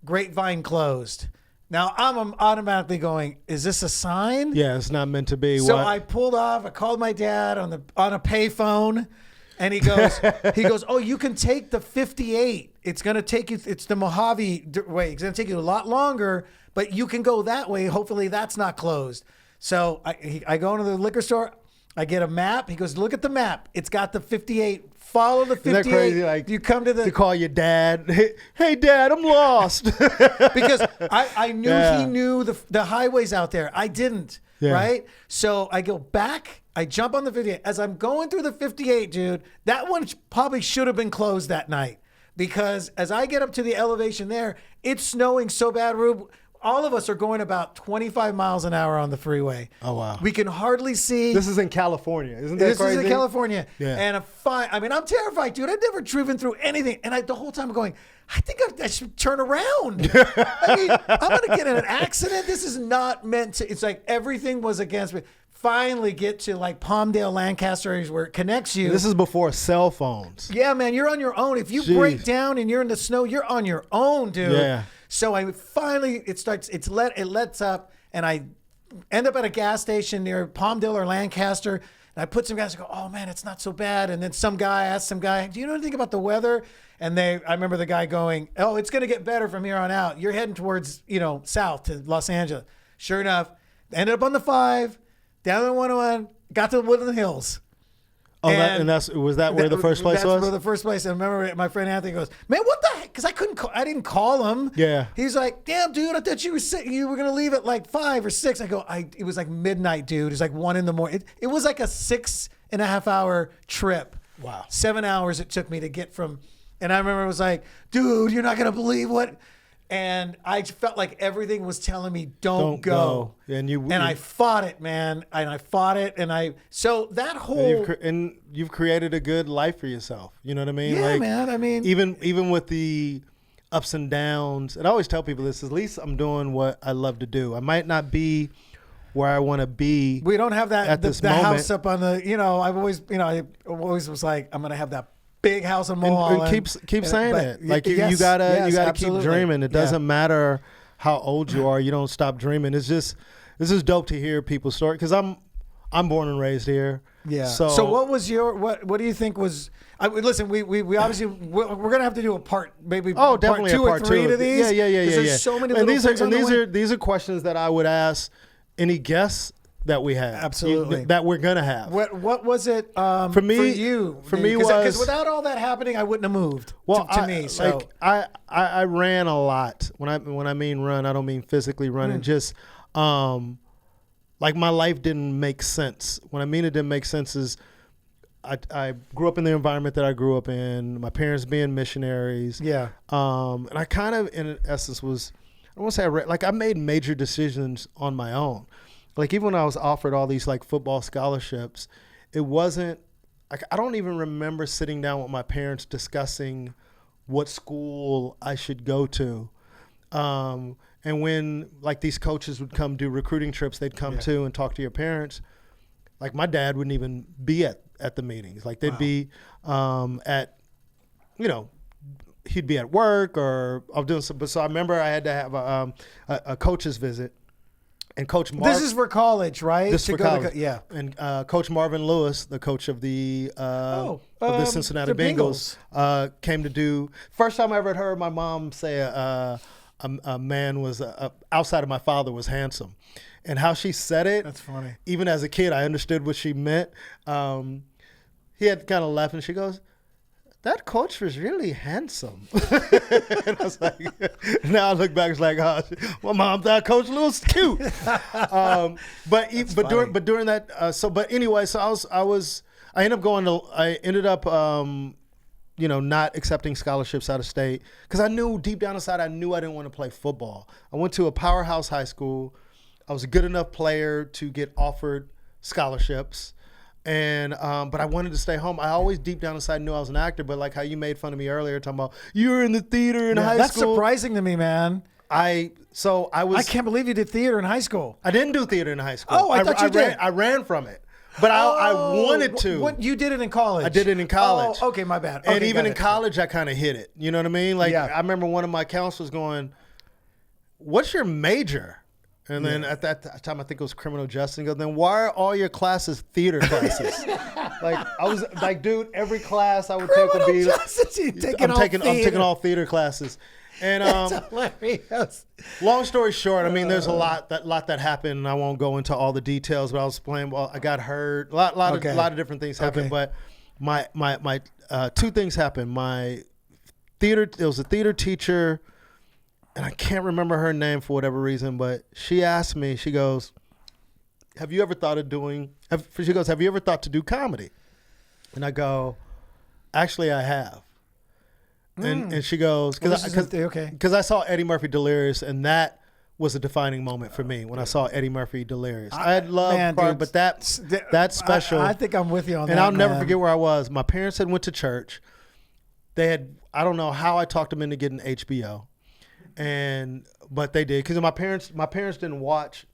Speaker 2: Grapevine closed. Now I'm automatically going, is this a sign?
Speaker 1: Yeah, it's not meant to be.
Speaker 2: So I pulled off. I called my dad on a payphone, and he goes, oh, you can take the 58. It's gonna take you. It's the Mojave way. It's gonna take you a lot longer, but you can go that way. Hopefully that's not closed. So I go into the liquor store. I get a map. He goes, look at the map. It's got the 58. Follow the 58.
Speaker 1: Isn't that crazy? Like,
Speaker 2: you come to
Speaker 1: call your dad. Hey, Dad, I'm lost.
Speaker 2: Because I knew he knew the highways out there. I didn't. Yeah. Right? So I go back. I jump on the 58. As I'm going through the 58, dude, that one probably should have been closed that night. Because as I get up to the elevation there, it's snowing so bad, Rube. All of us are going about 25 miles an hour on the freeway. Oh, wow. We can hardly see.
Speaker 1: This is in California. Isn't that crazy?
Speaker 2: This is in California.
Speaker 1: Yeah.
Speaker 2: And I'm terrified, dude. I've never driven through anything. And the whole time I'm going, I think I should turn around. I mean, I'm going to get in an accident. This is not meant to. It's like everything was against me. Finally get to like Palmdale, Lancaster areas where it connects you.
Speaker 1: This is before cell phones.
Speaker 2: Yeah, man. You're on your own. If you break down and you're in the snow, you're on your own, dude.
Speaker 1: Yeah.
Speaker 2: So it lets up, and I end up at a gas station near Palmdale or Lancaster, and I put some gas and go, oh man, it's not so bad. And then some guy asked some guy, do you know anything about the weather? And I remember the guy going, oh, it's going to get better from here on out. You're heading towards, south to Los Angeles. Sure enough, ended up on the 5, down the 101, got to the Woodland Hills.
Speaker 1: Oh, was that where the first place was?
Speaker 2: That's where the first place. I remember my friend Anthony goes, man, what the heck? Because I didn't call him.
Speaker 1: Yeah.
Speaker 2: He's like, damn, dude, I thought you were going to leave at like 5 or 6. I go, it was like midnight, dude. It was like 1 a.m. It was like a 6.5 hour trip.
Speaker 1: Wow.
Speaker 2: 7 hours it took me to get from, and I remember it was like, dude, you're not going to believe what. And I felt like everything was telling me, don't go. And I fought it, man. And I fought it. So that whole.
Speaker 1: And you've created a good life for yourself. You know what I mean?
Speaker 2: Yeah, man. I mean.
Speaker 1: Even with the ups and downs, and I always tell people this, at least I'm doing what I love to do. I might not be where I want to be.
Speaker 2: We don't have that
Speaker 1: at this
Speaker 2: the
Speaker 1: moment.
Speaker 2: house up on the, I've always, I always was like, I'm going to have that big house in Mulholland.
Speaker 1: And keep saying it. Like you gotta keep dreaming. It doesn't matter how old you are. You don't stop dreaming. This is dope to hear people's story because I'm born and raised here.
Speaker 2: Yeah. So what was what do you think was? Listen, we obviously we're gonna have to do a part maybe.
Speaker 1: Oh, definitely
Speaker 2: part 2 or 3 to these.
Speaker 1: Yeah.
Speaker 2: There's so many.
Speaker 1: And
Speaker 2: little
Speaker 1: these are questions that I would ask any guests that we have.
Speaker 2: Absolutely.
Speaker 1: That we're gonna have.
Speaker 2: What was it for
Speaker 1: me?
Speaker 2: For you?
Speaker 1: For me
Speaker 2: because without all that happening, I wouldn't have moved.
Speaker 1: Well,
Speaker 2: to me, so
Speaker 1: I ran a lot. When I mean run, I don't mean physically running. Just like my life didn't make sense. When I mean it didn't make sense is I grew up in the environment that I grew up in. My parents being missionaries.
Speaker 2: Yeah.
Speaker 1: And I kind of in essence was I won't say like I made major decisions on my own. Like even when I was offered all these like football scholarships, it wasn't like I don't even remember sitting down with my parents discussing what school I should go to. And when like these coaches would come do recruiting trips, they'd come to and talk to your parents. Like my dad wouldn't even be at the meetings. Like they'd be at, he'd be at work or I was doing some. So I remember I had to have a coach's visit. And Coach Marvin.
Speaker 2: This is for college, right?
Speaker 1: This is for college.
Speaker 2: Yeah.
Speaker 1: And Coach Marvin Lewis, the coach of the Cincinnati Bengals, came to do. First time I ever heard my mom say a man was outside of my father was handsome, and how she said it.
Speaker 2: That's funny.
Speaker 1: Even as a kid, I understood what she meant. He had kind of laughed, and she goes, "That coach was really handsome." And I was like, now I look back, it's like, oh, my mom thought Coach Lewis was cute. But during that, I ended up not accepting scholarships out of state because I knew deep down inside, I didn't want to play football. I went to a powerhouse high school. I was a good enough player to get offered scholarships. And but I wanted to stay home. I always deep down inside knew I was an actor, but like how you made fun of me earlier talking about you were in the theater in high
Speaker 2: that's
Speaker 1: school.
Speaker 2: That's surprising to me, man.
Speaker 1: I
Speaker 2: can't believe you did theater in high school.
Speaker 1: I didn't do theater in high school.
Speaker 2: Oh, I thought you did.
Speaker 1: I ran from it. But I wanted to.
Speaker 2: What you did it in college?
Speaker 1: I did it in college.
Speaker 2: Oh, okay, my bad.
Speaker 1: And
Speaker 2: okay,
Speaker 1: even in college, I kind of hit it. You know what I mean? Like I remember one of my counselors going, "What's your major?" And then at that time, I think it was criminal justice. And go, then why are all your classes theater classes? Like I was like, dude, every class I would take would be. I'm taking all theater classes. And
Speaker 2: that's hilarious.
Speaker 1: Long story short, I mean, there's a lot that happened, and I won't go into all the details. But I was playing. Well, I got hurt. A lot of different things happened. But my two things happened. My theater. It was a theater teacher. And I can't remember her name for whatever reason, but she asked me, she goes, have you ever thought to do comedy? And I go, actually, I have. And she goes, because I saw Eddie Murphy Delirious, and that was a defining moment for me when I saw Eddie Murphy Delirious. I had loved part, but that's special.
Speaker 2: I think I'm with you on that.
Speaker 1: And I'll never forget where I was. My parents had went to church. They had, I don't know how I talked them into getting HBO. But they did because my parents didn't watch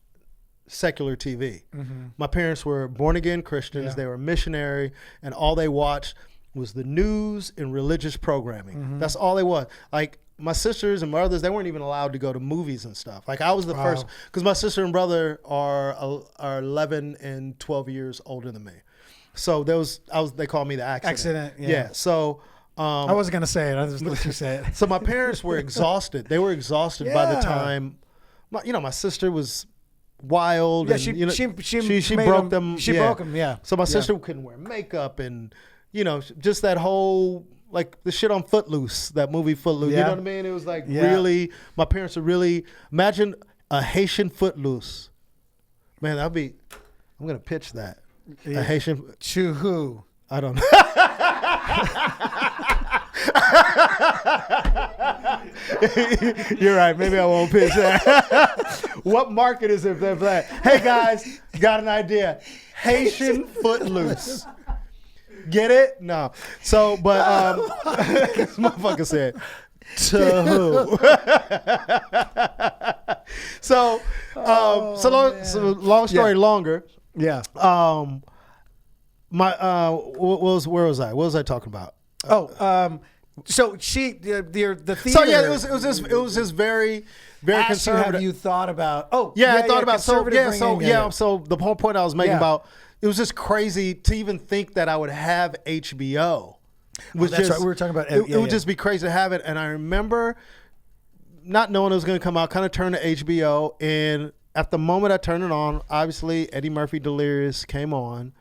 Speaker 1: secular TV. Mm-hmm. My parents were born again Christians. Yeah. They were missionary, and all they watched was the news and religious programming. Mm-hmm. That's all they watched. Like my sisters and brothers, they weren't even allowed to go to movies and stuff. Like I was the first because my sister and brother are 11 and 12 years older than me. So they called me the accident. Yeah. So.
Speaker 2: I wasn't going to say it. I just let you say it.
Speaker 1: So my parents were exhausted. They were exhausted by the time, my sister was wild.
Speaker 2: Yeah,
Speaker 1: and,
Speaker 2: she
Speaker 1: broke them.
Speaker 2: She broke them, yeah.
Speaker 1: So my sister couldn't wear makeup and, just that whole, like the shit on Footloose, that movie Footloose. Yeah. You know what I mean? It was like really, my parents are really, imagine a Haitian Footloose. Man, I'm going to pitch that. A Haitian.
Speaker 2: To who?
Speaker 1: I don't know. You're right. Maybe I won't pitch that. What market is it for that? Hey guys, got an idea. Haitian Footloose. Get it? No. So, but this motherfucker said, to who? So long story longer.
Speaker 2: Yeah.
Speaker 1: Where was I? What was I talking about?
Speaker 2: So the theater.
Speaker 1: So yeah, it was just very, very conservative.
Speaker 2: Have you thought about?
Speaker 1: I thought about So the whole point I was making about it was just crazy to even think that I would have HBO.
Speaker 2: That's right. We were talking about
Speaker 1: it. It would just be crazy to have it. And I remember not knowing it was going to come out. Kind of turned to HBO, and at the moment I turned it on, obviously Eddie Murphy Delirious came on.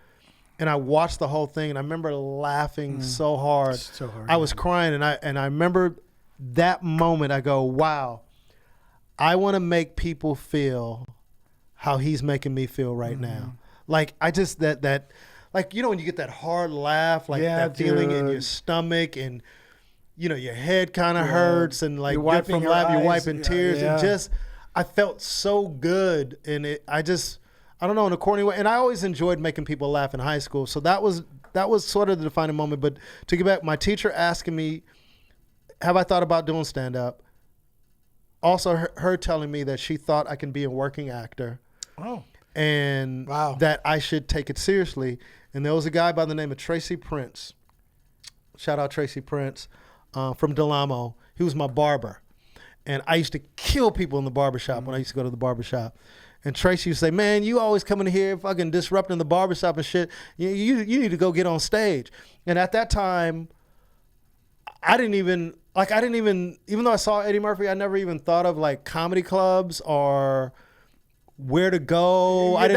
Speaker 1: And I watched the whole thing, and I remember laughing so hard. I was crying, and I remember that moment. I go, "Wow, I want to make people feel how he's making me feel right now." Like I just that like when you get that hard laugh, like that feeling in your stomach, and your head kind of hurts and like
Speaker 2: You're
Speaker 1: from
Speaker 2: your
Speaker 1: laughing, you're
Speaker 2: eyes.
Speaker 1: wiping tears,
Speaker 2: Yeah.
Speaker 1: and just I felt so good in it. I don't know, in a corny way, and I always enjoyed making people laugh in high school. So that was sort of the defining moment. But to get back, my teacher asking me, have I thought about doing stand up? Also, her telling me that she thought I can be a working actor.
Speaker 2: Oh.
Speaker 1: And that I should take it seriously. And there was a guy by the name of Tracy Prince. Shout out Tracy Prince from Delamo. He was my barber. And I used to kill people in the barbershop when I used to go to the barbershop. And Tracy used to say, man, you always coming here fucking disrupting the barbershop and shit. You need to go get on stage. And at that time, even though I saw Eddie Murphy, I never even thought of like comedy clubs or where to go.
Speaker 2: Yeah,
Speaker 1: I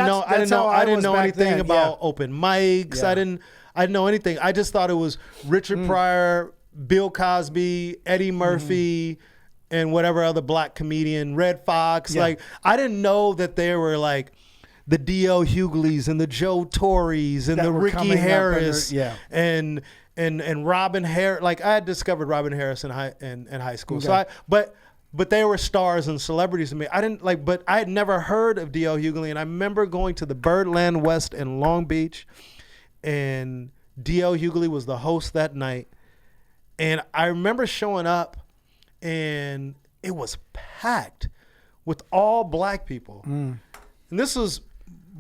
Speaker 1: didn't know anything about
Speaker 2: yeah.
Speaker 1: open mics.
Speaker 2: Yeah.
Speaker 1: I didn't know anything. I just thought it was Richard Pryor, Bill Cosby, Eddie Murphy, and whatever other black comedian, Red Fox.
Speaker 2: Yeah.
Speaker 1: Like, I didn't know that there were like the D.L. Hughleys and the Joe Torres and the Ricky Harris and Robin Harris. Like, I had discovered Robin Harris in high school.
Speaker 2: Okay.
Speaker 1: So but they were stars and celebrities to me. But I had never heard of D.L. Hughley, and I remember going to the Birdland West in Long Beach, and D.L. Hughley was the host that night. And I remember showing up, and it was packed with all black people. And this was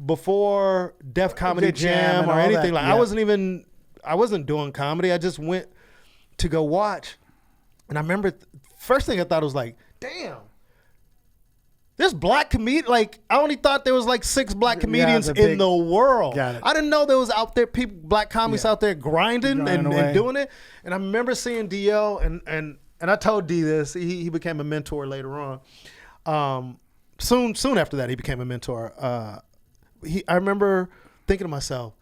Speaker 1: before Def Comedy Jam or anything like. Yeah. I wasn't doing comedy. I just went to go watch. And I remember first thing I thought was like, damn, there's black comedians. Like, I only thought there was like 6 black comedians in the world. I didn't know there was out there black comics out there grinding and doing it. And I remember seeing DL and I told D this. He became a mentor later on. Soon after that, he became a mentor. I remember thinking to myself,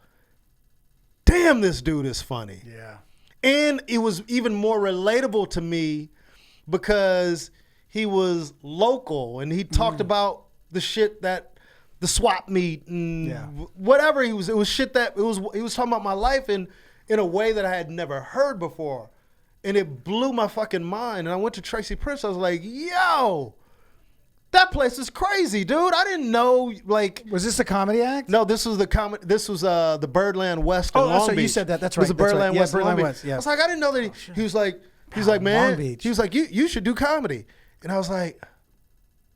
Speaker 1: damn, this dude is funny.
Speaker 2: Yeah.
Speaker 1: And it was even more relatable to me because he was local and he talked about the shit that the swap meet and whatever he was. It was shit that he was talking about my life in a way that I had never heard before. And it blew my fucking mind. And I went to Tracy Prince. I was like, yo, that place is crazy, dude. I didn't know, like.
Speaker 2: Was this a comedy act?
Speaker 1: No, this was the Birdland West in Long Beach.
Speaker 2: You said that. That's right.
Speaker 1: It was the Birdland West in Long Beach.
Speaker 2: West, yeah.
Speaker 1: I was like, I didn't know that he was like, man.
Speaker 2: Long Beach.
Speaker 1: He was like, you should do comedy. And I was like,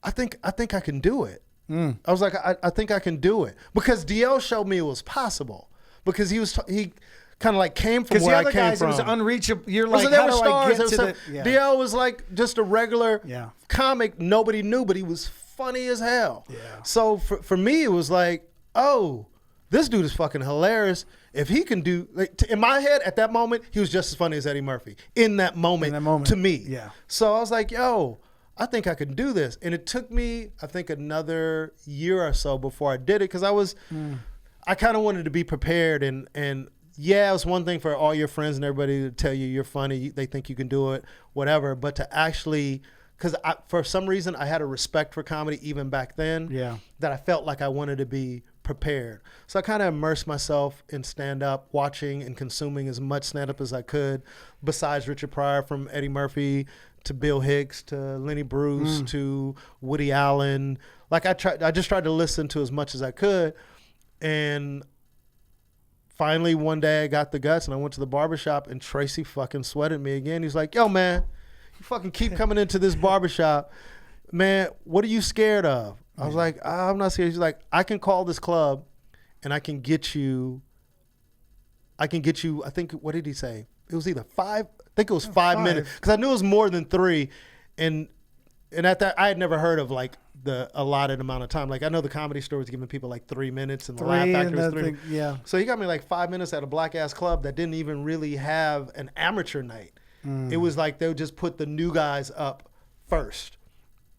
Speaker 1: I think I can do it. I was like, I think I can do it. Because DL showed me it was possible. Because he kind of like came from where I came from. Because the other guys,
Speaker 2: it was unreachable. You're like,
Speaker 1: there
Speaker 2: how
Speaker 1: were
Speaker 2: do
Speaker 1: stars.
Speaker 2: I get to the...
Speaker 1: DL was like just a regular comic nobody knew, but he was funny as hell. Yeah. So for me, it was like, oh, this dude is fucking hilarious. If he can do, like, in my head at that moment, he was just as funny as Eddie Murphy in that moment to me. Yeah. So I was like, yo, I think I can do this. And it took me, I think, another year or so before I did it because I kind of wanted to be prepared. And yeah, it was one thing for all your friends and everybody to tell you you're funny, they think you can do it, whatever. But to actually, because for some reason I had a respect for comedy even back then that I felt like I wanted to be prepared. So I kind of immersed myself in stand-up, watching and consuming as much stand-up as I could, besides Richard Pryor, from Eddie Murphy to Bill Hicks to Lenny Bruce to Woody Allen. Like I just tried to listen to as much as I could. And finally one day I got the guts and I went to the barbershop and Tracy fucking sweated me again. He's like, yo, man, you fucking keep coming into this barbershop. Man, what are you scared of? I was like, I'm not scared. He's like, I can call this club and I can get you, I think, what did he say? It was either 5, I think it was 5 minutes. Because I knew it was more than 3. And at that, I had never heard of like the allotted amount of time. Like I know the Comedy Store was giving people like 3 minutes and the Laugh Factory was 3 minutes. Yeah. So he got me like 5 minutes at a black ass club that didn't even really have an amateur night. It was like they would just put the new guys up first.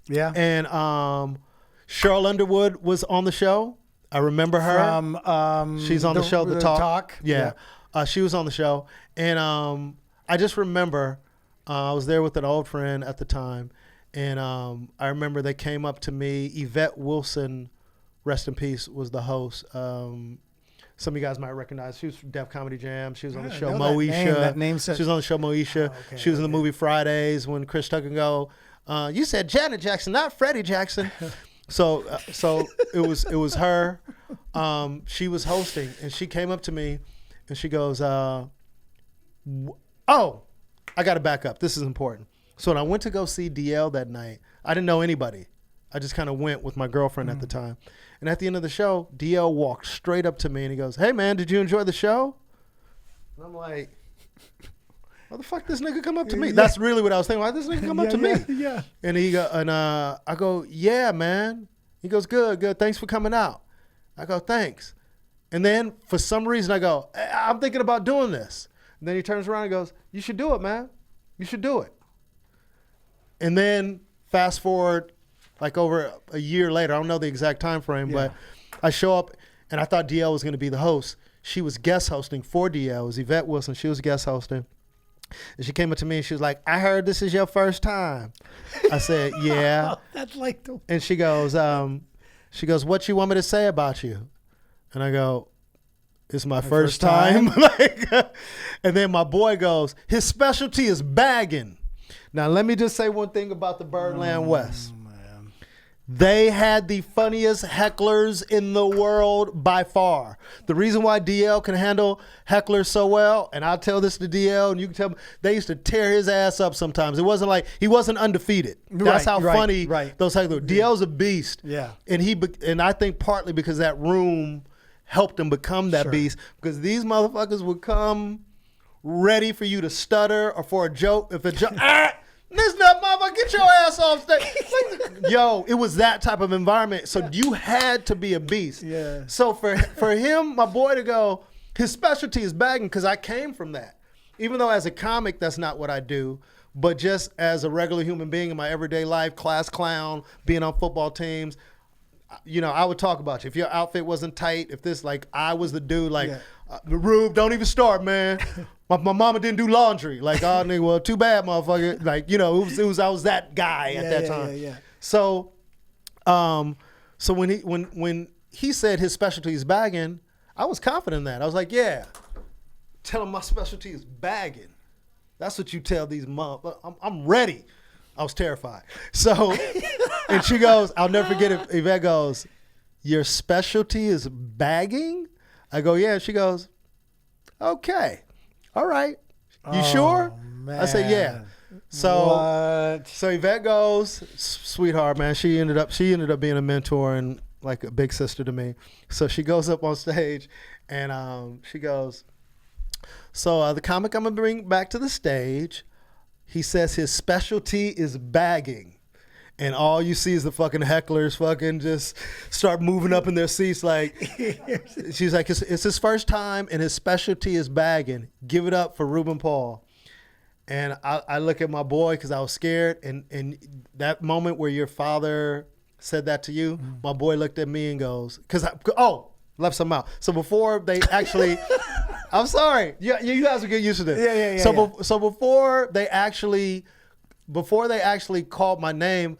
Speaker 1: Yeah. And Cheryl Underwood was on the show. I remember her. She's on the show, The Talk. Yeah. She was on the show. And I just remember I was there with an old friend at the time. And I remember they came up to me. Yvette Wilson, rest in peace, was the host. Some of you guys might recognize. She was from Def Comedy Jam. She was on the show
Speaker 2: know
Speaker 1: Moesha.
Speaker 2: that name said-
Speaker 1: She was on the show Moesha.
Speaker 2: Oh, okay,
Speaker 1: she was in the movie Fridays when Chris Tucker go, you said Janet Jackson, not Freddie Jackson. So it was her. She was hosting, and she came up to me, and she goes, "Oh, I got to back up. This is important." So when I went to go see DL that night, I didn't know anybody. I just kind of went with my girlfriend at the time. And at the end of the show, DL walked straight up to me and he goes, "Hey man, did you enjoy the show?" And I'm like, why the fuck this nigga come up to me? That's really what I was thinking. Why this nigga come up to me?
Speaker 2: Yeah.
Speaker 1: And I go, "Yeah, man." He goes, Good. Thanks for coming out." I go, "Thanks." And then for some reason I go, "I'm thinking about doing this." And then he turns around and goes, "You should do it, man. You should do it." And then fast forward like over a year later, I don't know the exact time frame, but I show up and I thought DL was going to be the host. She was guest hosting for DL. It was Yvette Wilson. She was guest hosting. And she came up to me and she was like, "I heard this is your first time." I said, "Yeah."
Speaker 2: That's like the...
Speaker 1: And she goes, "What you want me to say about you?" And I go, "It's my first time." And then my boy goes, "His specialty is bagging." Now, let me just say one thing about the Birdland West.
Speaker 2: Man.
Speaker 1: They had the funniest hecklers in the world by far. The reason why DL can handle hecklers so well, and I'll tell this to DL, and you can tell me, they used to tear his ass up sometimes. It wasn't like, he wasn't undefeated. That's how funny those hecklers. DL's a beast.
Speaker 2: Yeah.
Speaker 1: And I think partly because that room helped him become that beast, because these motherfuckers would come ready for you to stutter or for a joke. If a joke, this nut motherfucker, get your ass off stage. Yo, it was that type of environment. So you had to be a beast.
Speaker 2: Yeah.
Speaker 1: So for him, my boy, to go, his specialty is bagging, because I came from that. Even though as a comic, that's not what I do. But just as a regular human being in my everyday life, class clown, being on football teams, you know, I would talk about you. If your outfit wasn't tight, if this, like, I was the dude, like, Rube, don't even start, man. My mama didn't do laundry. Like, oh, nigga, well, too bad, motherfucker. Like, you know, I was that guy at that time.
Speaker 2: Yeah.
Speaker 1: So, so when he said his specialty is bagging, I was confident in that. I was like, yeah, tell him my specialty is bagging. That's what you tell these motherfuckers. I'm ready. I was terrified. So, and she goes, I'll never forget it. Yvette goes, "Your specialty is bagging?" I go, "Yeah." She goes, "Okay. All right. You sure?"
Speaker 2: Man.
Speaker 1: I said, "Yeah." So,
Speaker 2: What?
Speaker 1: so Yvette goes, sweetheart, man. She ended up being a mentor and like a big sister to me. So she goes up on stage and she goes, "So the comic I'm gonna bring back to the stage, he says his specialty is bagging." And all you see is the fucking hecklers fucking just start moving up in their seats. Like, she's like, it's his first time and his specialty is bagging. Give it up for Ruben Paul. And I look at my boy because I was scared. And that moment where your father said that to you, my boy looked at me and goes, left some out. So before they actually, I'm sorry. You guys will get used to this. So before they actually called my name,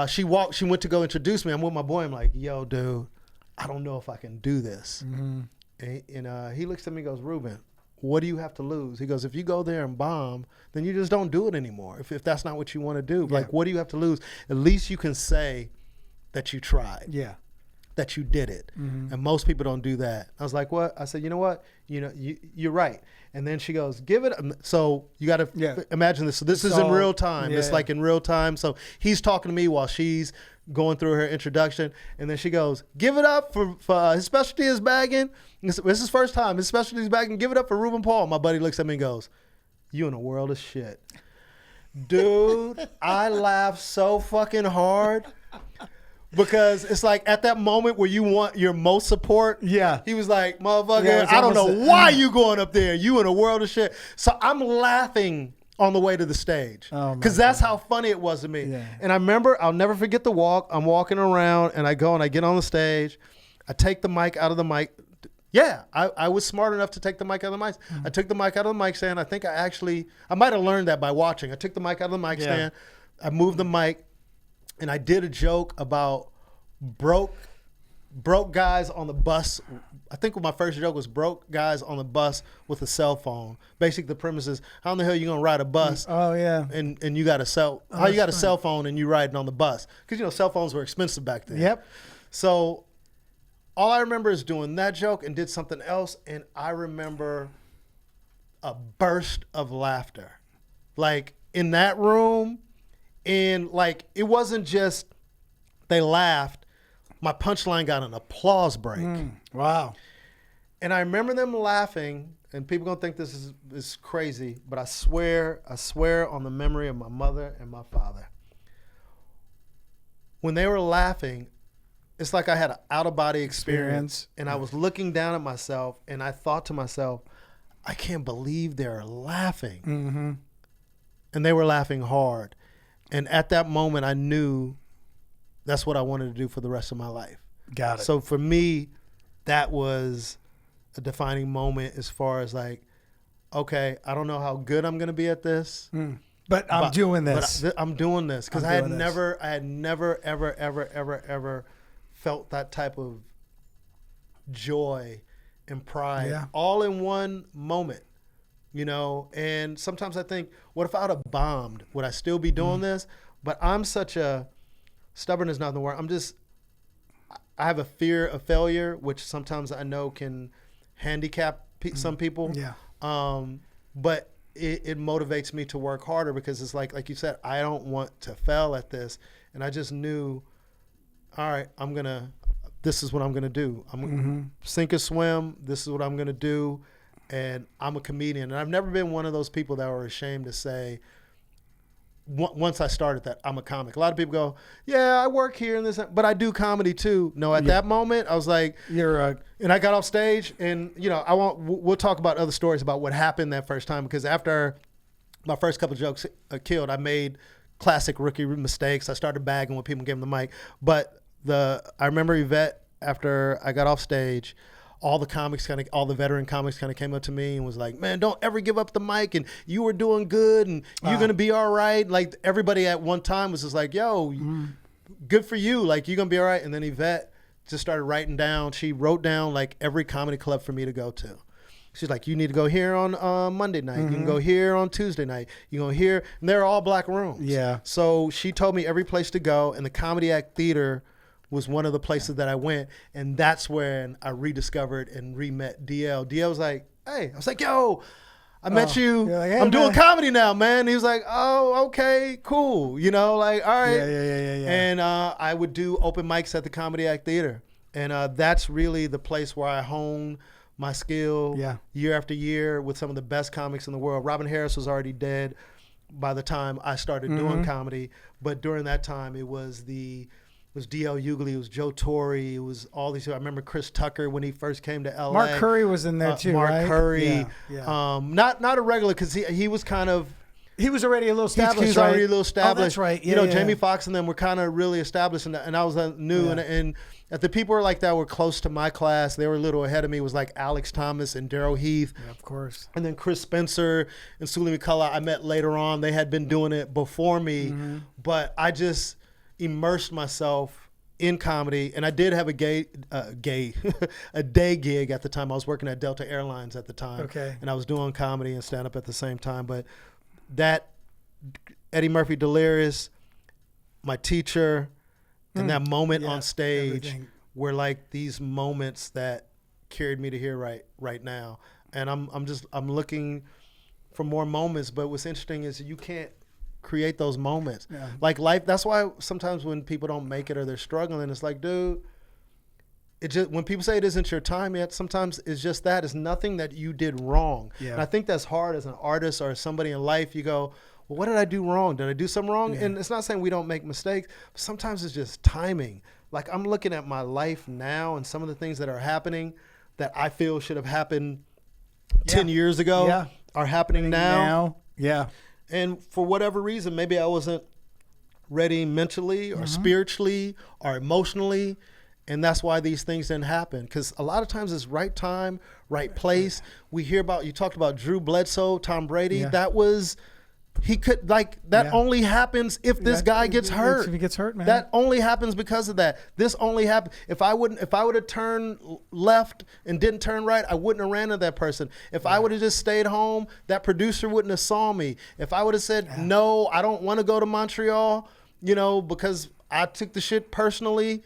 Speaker 1: she went to go introduce me. I'm with my boy. I'm like, "Yo, dude, I don't know if I can do this." And he looks at me and goes, "Ruben, what do you have to lose?" He goes, "If you go there and bomb, then you just don't do it anymore. If that's not what you want to do, like, what do you have to lose? At least you can say that you tried.
Speaker 2: Yeah.
Speaker 1: That you did it." And most people don't do that. I was like, "What?" I said, "You know what? You're right." And then she goes, "Give it." So you got to imagine this. So this is in real time. It's like in real time. So he's talking to me while she's going through her introduction. And then she goes, "Give it up for his specialty is bagging. This is his first time. His specialty is bagging. Give it up for Ruben Paul." My buddy looks at me and goes, "You in a world of shit." Dude, I laughed so fucking hard. Because it's like at that moment where you want your most support, he was like, "Motherfucker, I don't know why you going up there. You in a world of shit." So I'm laughing on the way to the stage because that's how funny it was to me.
Speaker 2: Yeah.
Speaker 1: And I remember, I'll never forget the walk. I'm walking around and I go and I get on the stage. I take the mic out of the mic. Yeah, I was smart enough to take the mic out of the mic. I took the mic out of the mic stand. I think I might have learned that by watching. I took the mic out of the mic stand. I moved the mic. And I did a joke about broke broke guys on the bus. I think my first joke was broke guys on the bus with a cell phone. Basically, the premise is, how in the hell you gonna ride a bus?
Speaker 2: Oh yeah.
Speaker 1: And you got a cell. How you got a cell phone and you riding on the bus? Because cell phones were expensive back then.
Speaker 2: Yep.
Speaker 1: So all I remember is doing that joke and did something else, and I remember a burst of laughter, like in that room, and like it wasn't just they laughed. My punchline got an applause break.
Speaker 2: Wow.
Speaker 1: And I remember them laughing, and people gonna think this is crazy, but I swear on the memory of my mother and my father. When they were laughing, it's like I had an out-of-body experience, and I was looking down at myself, and I thought to myself, I can't believe they're laughing.
Speaker 2: Mm-hmm.
Speaker 1: And they were laughing hard. And at that moment, I knew that's what I wanted to do for the rest of my life.
Speaker 2: Got it.
Speaker 1: So for me, that was a defining moment as far as like, okay, I don't know how good I'm going to be at this.
Speaker 2: But I'm doing this.
Speaker 1: I'm doing this because I had never, ever felt that type of joy and pride all in one moment, And sometimes I think, what if I would have bombed? Would I still be doing this? But I'm such a stubborn is not the word. I have a fear of failure, which sometimes I know can handicap some people.
Speaker 2: Yeah.
Speaker 1: But it motivates me to work harder because it's like you said, I don't want to fail at this. And I just knew, all right, this is what I'm going to do. I'm going to sink or swim. This is what I'm going to do. And I'm a comedian. And I've never been one of those people that were ashamed to say, once I started that, I'm a comic. A lot of people go, yeah, I work here and this, but I do comedy too. No, at that moment, I was like, and I got off stage, and we'll talk about other stories about what happened that first time, because after my first couple of jokes killed, I made classic rookie mistakes. I started bagging when people gave them the mic. But I remember Yvette, after I got off stage, all the veteran comics kind of came up to me and was like, man, don't ever give up the mic, and you were doing good, and you're going to be all right. Like, everybody at one time was just like, yo, good for you. Like, you're going to be all right. And then Yvette just started writing down. She wrote down, like, every comedy club for me to go to. She's like, you need to go here on Monday night. You can go here on Tuesday night. You go here. And they're all black rooms.
Speaker 2: Yeah.
Speaker 1: So she told me every place to go, and the Comedy Act Theater was one of the places that I went, and that's when I rediscovered and re-met DL. DL was like, hey. I was like, yo, I met you. Like, hey, I'm doing comedy now, man. He was like, oh, okay, cool. Like, all right.
Speaker 2: Yeah.
Speaker 1: And I would do open mics at the Comedy Act Theater. And that's really the place where I hone my skill year after year with some of the best comics in the world. Robin Harris was already dead by the time I started doing comedy. But during that time, it was D.L. Hughley, it was Joe Torre, it was all these. I remember Chris Tucker when he first came to L.A.
Speaker 2: Mark Curry was in there too,
Speaker 1: Mark
Speaker 2: right?
Speaker 1: Curry. Not a regular, because he was kind of.
Speaker 2: He was already a little established.
Speaker 1: He was already a little established.
Speaker 2: Oh, that's right. Yeah,
Speaker 1: Jamie Foxx and them were kind of really established, and I was new. Yeah. And the people were like that were close to my class. They were a little ahead of me. It was like Alex Thomas and Daryl Heath.
Speaker 2: Yeah, of course.
Speaker 1: And then Chris Spencer and Sully McCullough I met later on. They had been doing it before me, but I just immersed myself in comedy, and I did have a a day gig at the time. I was working at Delta Airlines at the time, and I was doing comedy and stand up at the same time. But that Eddie Murphy Delirious, my teacher, and that moment on stage were like these moments that carried me to here right now. And I'm looking for more moments. But what's interesting is you can't create those moments. Like life, that's why sometimes when people don't make it or they're struggling, it's like, dude, when people say it isn't your time yet, sometimes it's just that. It's nothing that you did wrong. And I think that's hard as an artist or as somebody in life. You go, well, what did I do wrong? Did I do something wrong? And it's not saying we don't make mistakes, but sometimes it's just timing. Like, I'm looking at my life now and some of the things that are happening that I feel should have happened 10 years ago are happening now. And for whatever reason, maybe I wasn't ready mentally or spiritually or emotionally. And that's why these things didn't happen. Because a lot of times it's right time, right place. We hear about, you talked about Drew Bledsoe, Tom Brady. That was He could that only happens if this guy gets hurt.
Speaker 2: If he gets hurt, man.
Speaker 1: That only happens because of that. This only happened. If I would have turned left and didn't turn right, I wouldn't have ran to that person. If I would have just stayed home, that producer wouldn't have saw me. If I would have said, no, I don't want to go to Montreal, because I took the shit personally,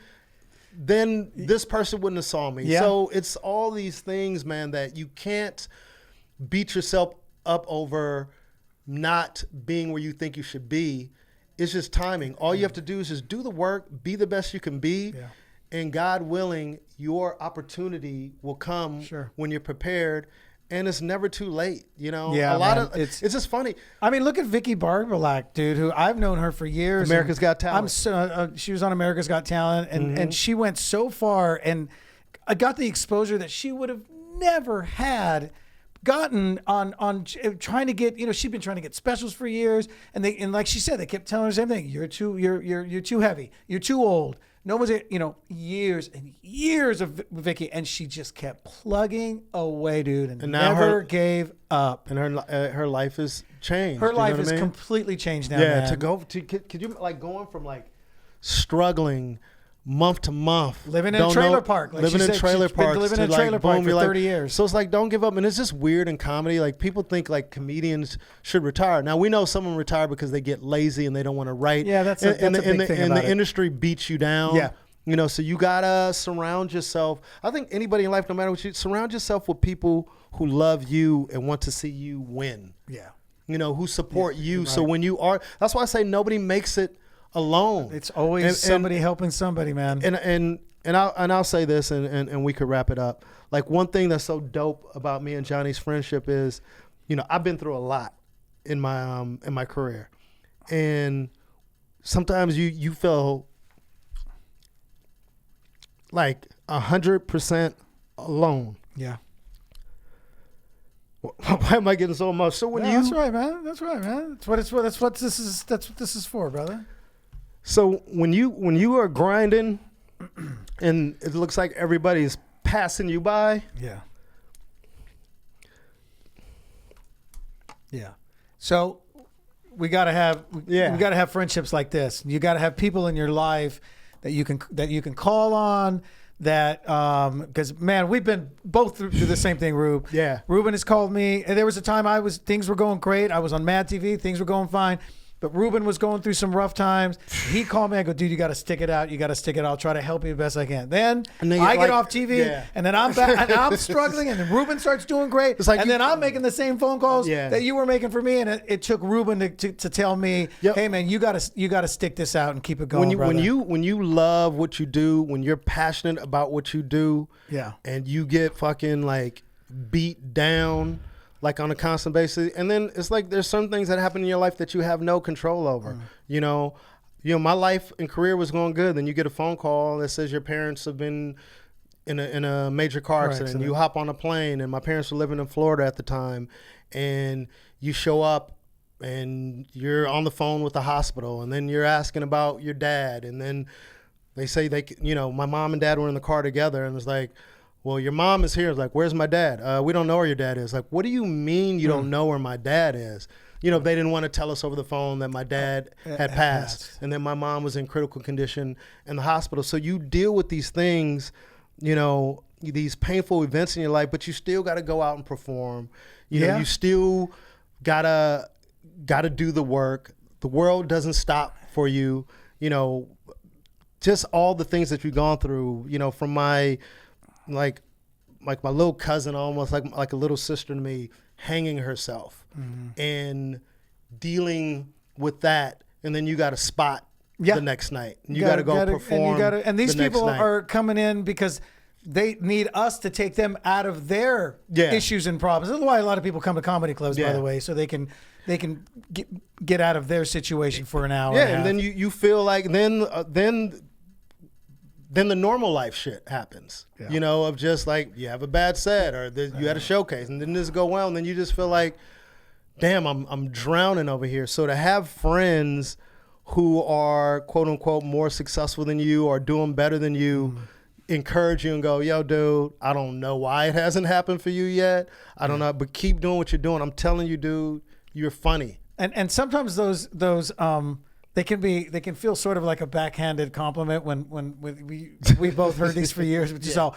Speaker 1: then this person wouldn't have saw me.
Speaker 2: Yeah.
Speaker 1: So it's all these things, man, that you can't beat yourself up over not being where you think you should be. It's just timing. All you have to do is just do the work, be the best you can be, and God willing, your opportunity will come when you're prepared. And it's never too late,
Speaker 2: Yeah,
Speaker 1: it's just funny.
Speaker 2: I mean, look at Vicky Barbalak, dude, who I've known her for years.
Speaker 1: America's Got Talent.
Speaker 2: She was on America's Got Talent, and she went so far, and I got the exposure that she would have never had gotten on trying to get, she'd been trying to get specials for years, and like she said, they kept telling her the same thing. You're too heavy. You're too old. No one's, years and years of Vicky, and she just kept plugging away, dude, and never gave up.
Speaker 1: And her life has changed.
Speaker 2: Her life is completely changed now.
Speaker 1: Yeah,
Speaker 2: man.
Speaker 1: Could you going from struggling month to month,
Speaker 2: living in a trailer park, like
Speaker 1: living in trailer parks,
Speaker 2: living in a trailer park for 30 years.
Speaker 1: So it's don't give up, and it's just weird in comedy. People think comedians should retire. Now we know someone retire because they get lazy and they don't want to write.
Speaker 2: Yeah, that's a big thing about
Speaker 1: and the industry beats you down.
Speaker 2: Yeah,
Speaker 1: so you gotta surround yourself. I think anybody in life, no matter what, you surround yourself with people who love you and want to see you win.
Speaker 2: Yeah,
Speaker 1: who support you.
Speaker 2: Right.
Speaker 1: So when you are, that's why I say nobody makes it alone.
Speaker 2: It's always somebody helping somebody, man.
Speaker 1: And I'll say this, and we could wrap it up. One thing that's so dope about me and Johnny's friendship is, I've been through a lot in my career, and sometimes you feel 100% alone.
Speaker 2: Yeah.
Speaker 1: Why am I getting so emotional? So
Speaker 2: that's right, man. That's right, man. That's what this is for, brother.
Speaker 1: So when you are grinding and it looks like everybody's passing you by.
Speaker 2: Yeah. Yeah. So we gotta have friendships like this. You gotta have people in your life that you can call on. That because man, we've been both through the same thing, Rube.
Speaker 1: Yeah.
Speaker 2: Ruben has called me, and there was a time things were going great. I was on Mad TV, things were going fine. But Ruben was going through some rough times. He called me. I go, dude, you got to stick it out. You got to stick it out. I'll try to help you the best I can. Then I get off TV, and then I'm back, and I'm struggling, and then Ruben starts doing great. And then I'm making the same phone calls that you were making for me, and it took Ruben to tell me, hey, man, you got to stick this out and keep it going, brother.
Speaker 1: When you love what you do, when you're passionate about what you do, and you get fucking beat down on a constant basis, and then it's there's some things that happen in your life that you have no control over. My life and career was going good, then you get a phone call that says your parents have been in a major car accident. You hop on a plane, and my parents were living in Florida at the time, and you show up and you're on the phone with the hospital, and then you're asking about your dad, and then they say my mom and dad were in the car together, and it's well, your mom is here. It's where's my dad? We don't know where your dad is. What do you mean you don't know where my dad is? They didn't want to tell us over the phone that my dad had passed, and then my mom was in critical condition in the hospital. So you deal with these things, these painful events in your life, but you still got to go out and perform. You still gotta do the work. The world doesn't stop for you. Just all the things that you've gone through. From my like my little cousin, almost like a little sister to me, hanging herself and dealing with that, and then you got a spot the next night, and you got to go perform.
Speaker 2: And these people are coming in because they need us to take them out of their issues and problems. That's why a lot of people come to comedy clubs, by the way, so they can get out of their situation for an hour.
Speaker 1: Yeah, and then you feel then the normal life shit happens, of just you have a bad set, or you had a showcase, and then this go well, and then you just feel damn, I'm drowning over here. So to have friends who are quote unquote more successful than you or doing better than you, encourage you and go, yo, dude, I don't know why it hasn't happened for you yet. I don't know, but keep doing what you're doing. I'm telling you, dude, you're funny.
Speaker 2: And sometimes those they can feel sort of like a backhanded compliment when we both heard these for years, which is all.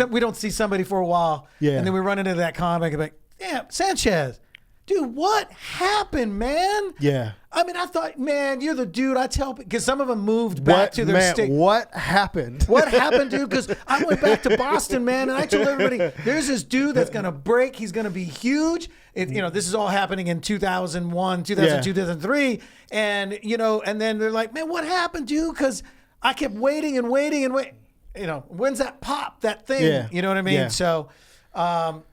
Speaker 2: We don't see somebody for a while, and then we run into that comic and be like, damn, Sanchez, dude, what happened, man?
Speaker 1: Yeah.
Speaker 2: I mean, I thought, man, you're the dude. I tell, because some of them moved back to their state.
Speaker 1: What happened?
Speaker 2: What happened, dude? Because I went back to Boston, man, and I told everybody, there's this dude that's gonna break. He's gonna be huge. This is all happening in 2001, 2002, 2003, and and then they're like, man, what happened, dude? Because I kept waiting and waiting and waiting. When's that pop, that thing?
Speaker 1: Yeah.
Speaker 2: You know what I mean?
Speaker 1: Yeah.
Speaker 2: So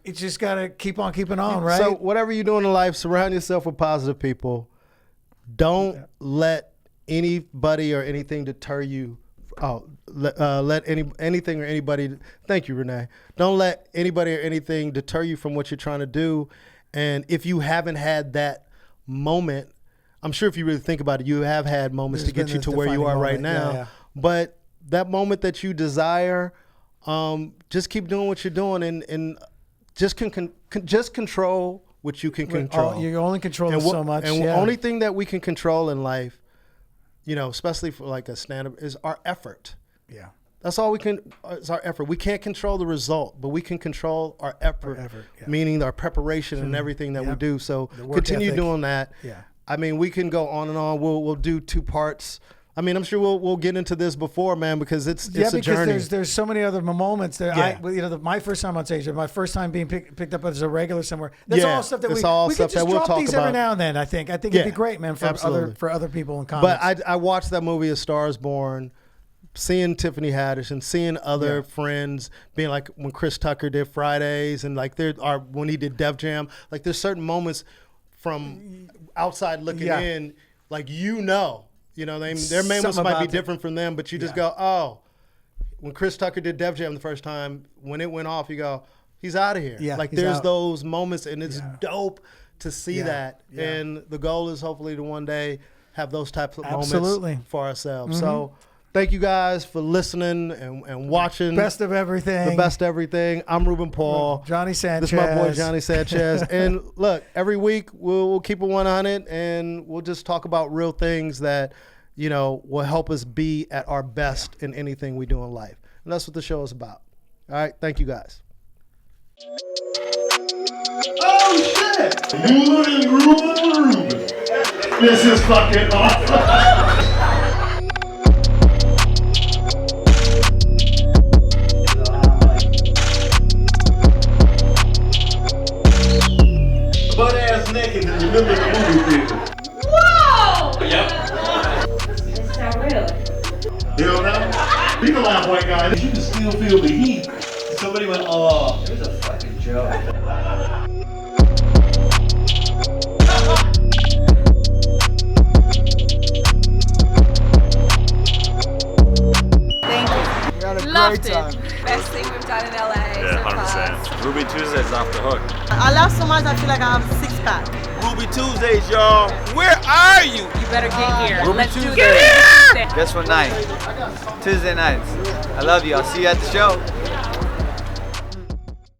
Speaker 2: it's just got to keep on keeping on, right?
Speaker 1: So whatever you're doing in life, surround yourself with positive people. Don't let anybody or anything deter you. Let anything or anybody. Thank you, Renee. Don't let anybody or anything deter you from what you're trying to do. And if you haven't had that moment, I'm sure if you really think about it, you have had moments to get you to where you are right now.
Speaker 2: Yeah.
Speaker 1: But that moment that you desire, just keep doing what you're doing and just control what you can control.
Speaker 2: You're only controlling so much.
Speaker 1: And the only thing that we can control in life, especially for like a stand-up, is our effort.
Speaker 2: Yeah.
Speaker 1: That's all we can. It's our effort. We can't control the result, but we can control our effort, meaning our preparation and everything that we do. So continue doing that.
Speaker 2: Yeah.
Speaker 1: I mean, we can go on and on. We'll do 2 parts. I mean, I'm sure we'll get into this before, man, because it's a journey.
Speaker 2: Because there's so many other moments there.
Speaker 1: Yeah.
Speaker 2: My first time on stage, my first time being picked up as a regular somewhere. That's all stuff that we could just
Speaker 1: we'll
Speaker 2: drop
Speaker 1: talk
Speaker 2: these
Speaker 1: about
Speaker 2: every now and then. I think it'd be great, man, for other people in comics.
Speaker 1: But I watched that movie, A Star Is Born, seeing Tiffany Haddish and seeing other friends being like when Chris Tucker did Fridays and like when he did Def Jam. Like there's certain moments from outside looking in, like their moments might be different from them, but you just go, oh, when Chris Tucker did Def Jam the first time, when it went off, you go, he's out of here.
Speaker 2: Yeah,
Speaker 1: like there's those moments, and it's dope to see that. Yeah. And the goal is hopefully to one day have those types of moments for ourselves. Mm-hmm. So thank you guys for listening and watching.
Speaker 2: Best of everything.
Speaker 1: The best of everything. I'm Ruben Paul.
Speaker 2: Johnny Sanchez.
Speaker 1: This is my boy Johnny Sanchez. And look, every week we'll keep it 100 and we'll just talk about real things that, will help us be at our best in anything we do in life. And that's what the show is about. All right. Thank you guys.
Speaker 4: Oh, shit. You and Ruben. This is fucking awesome. Butt ass naked in the middle of the movie theater.
Speaker 5: Whoa!
Speaker 4: Yep.
Speaker 5: Is that real?
Speaker 4: Hell no. People laugh, white guy. You can still feel the heat.
Speaker 6: Somebody went, oh, it was a fucking joke.
Speaker 5: Thank you.
Speaker 7: We had a
Speaker 5: Loved
Speaker 7: great time.
Speaker 5: it. Best thing we've done in LA.
Speaker 8: Yeah, 100%. Ruby Tuesday's off the hook.
Speaker 7: I laugh so much I feel like I have a 6-pack.
Speaker 6: Ruby Tuesdays, y'all. Where are you?
Speaker 5: You better get here.
Speaker 6: Ruby
Speaker 5: Let's
Speaker 6: Tuesday.
Speaker 5: do this.
Speaker 6: Guess what night? Tuesday nights. I love you. I'll see you at the show.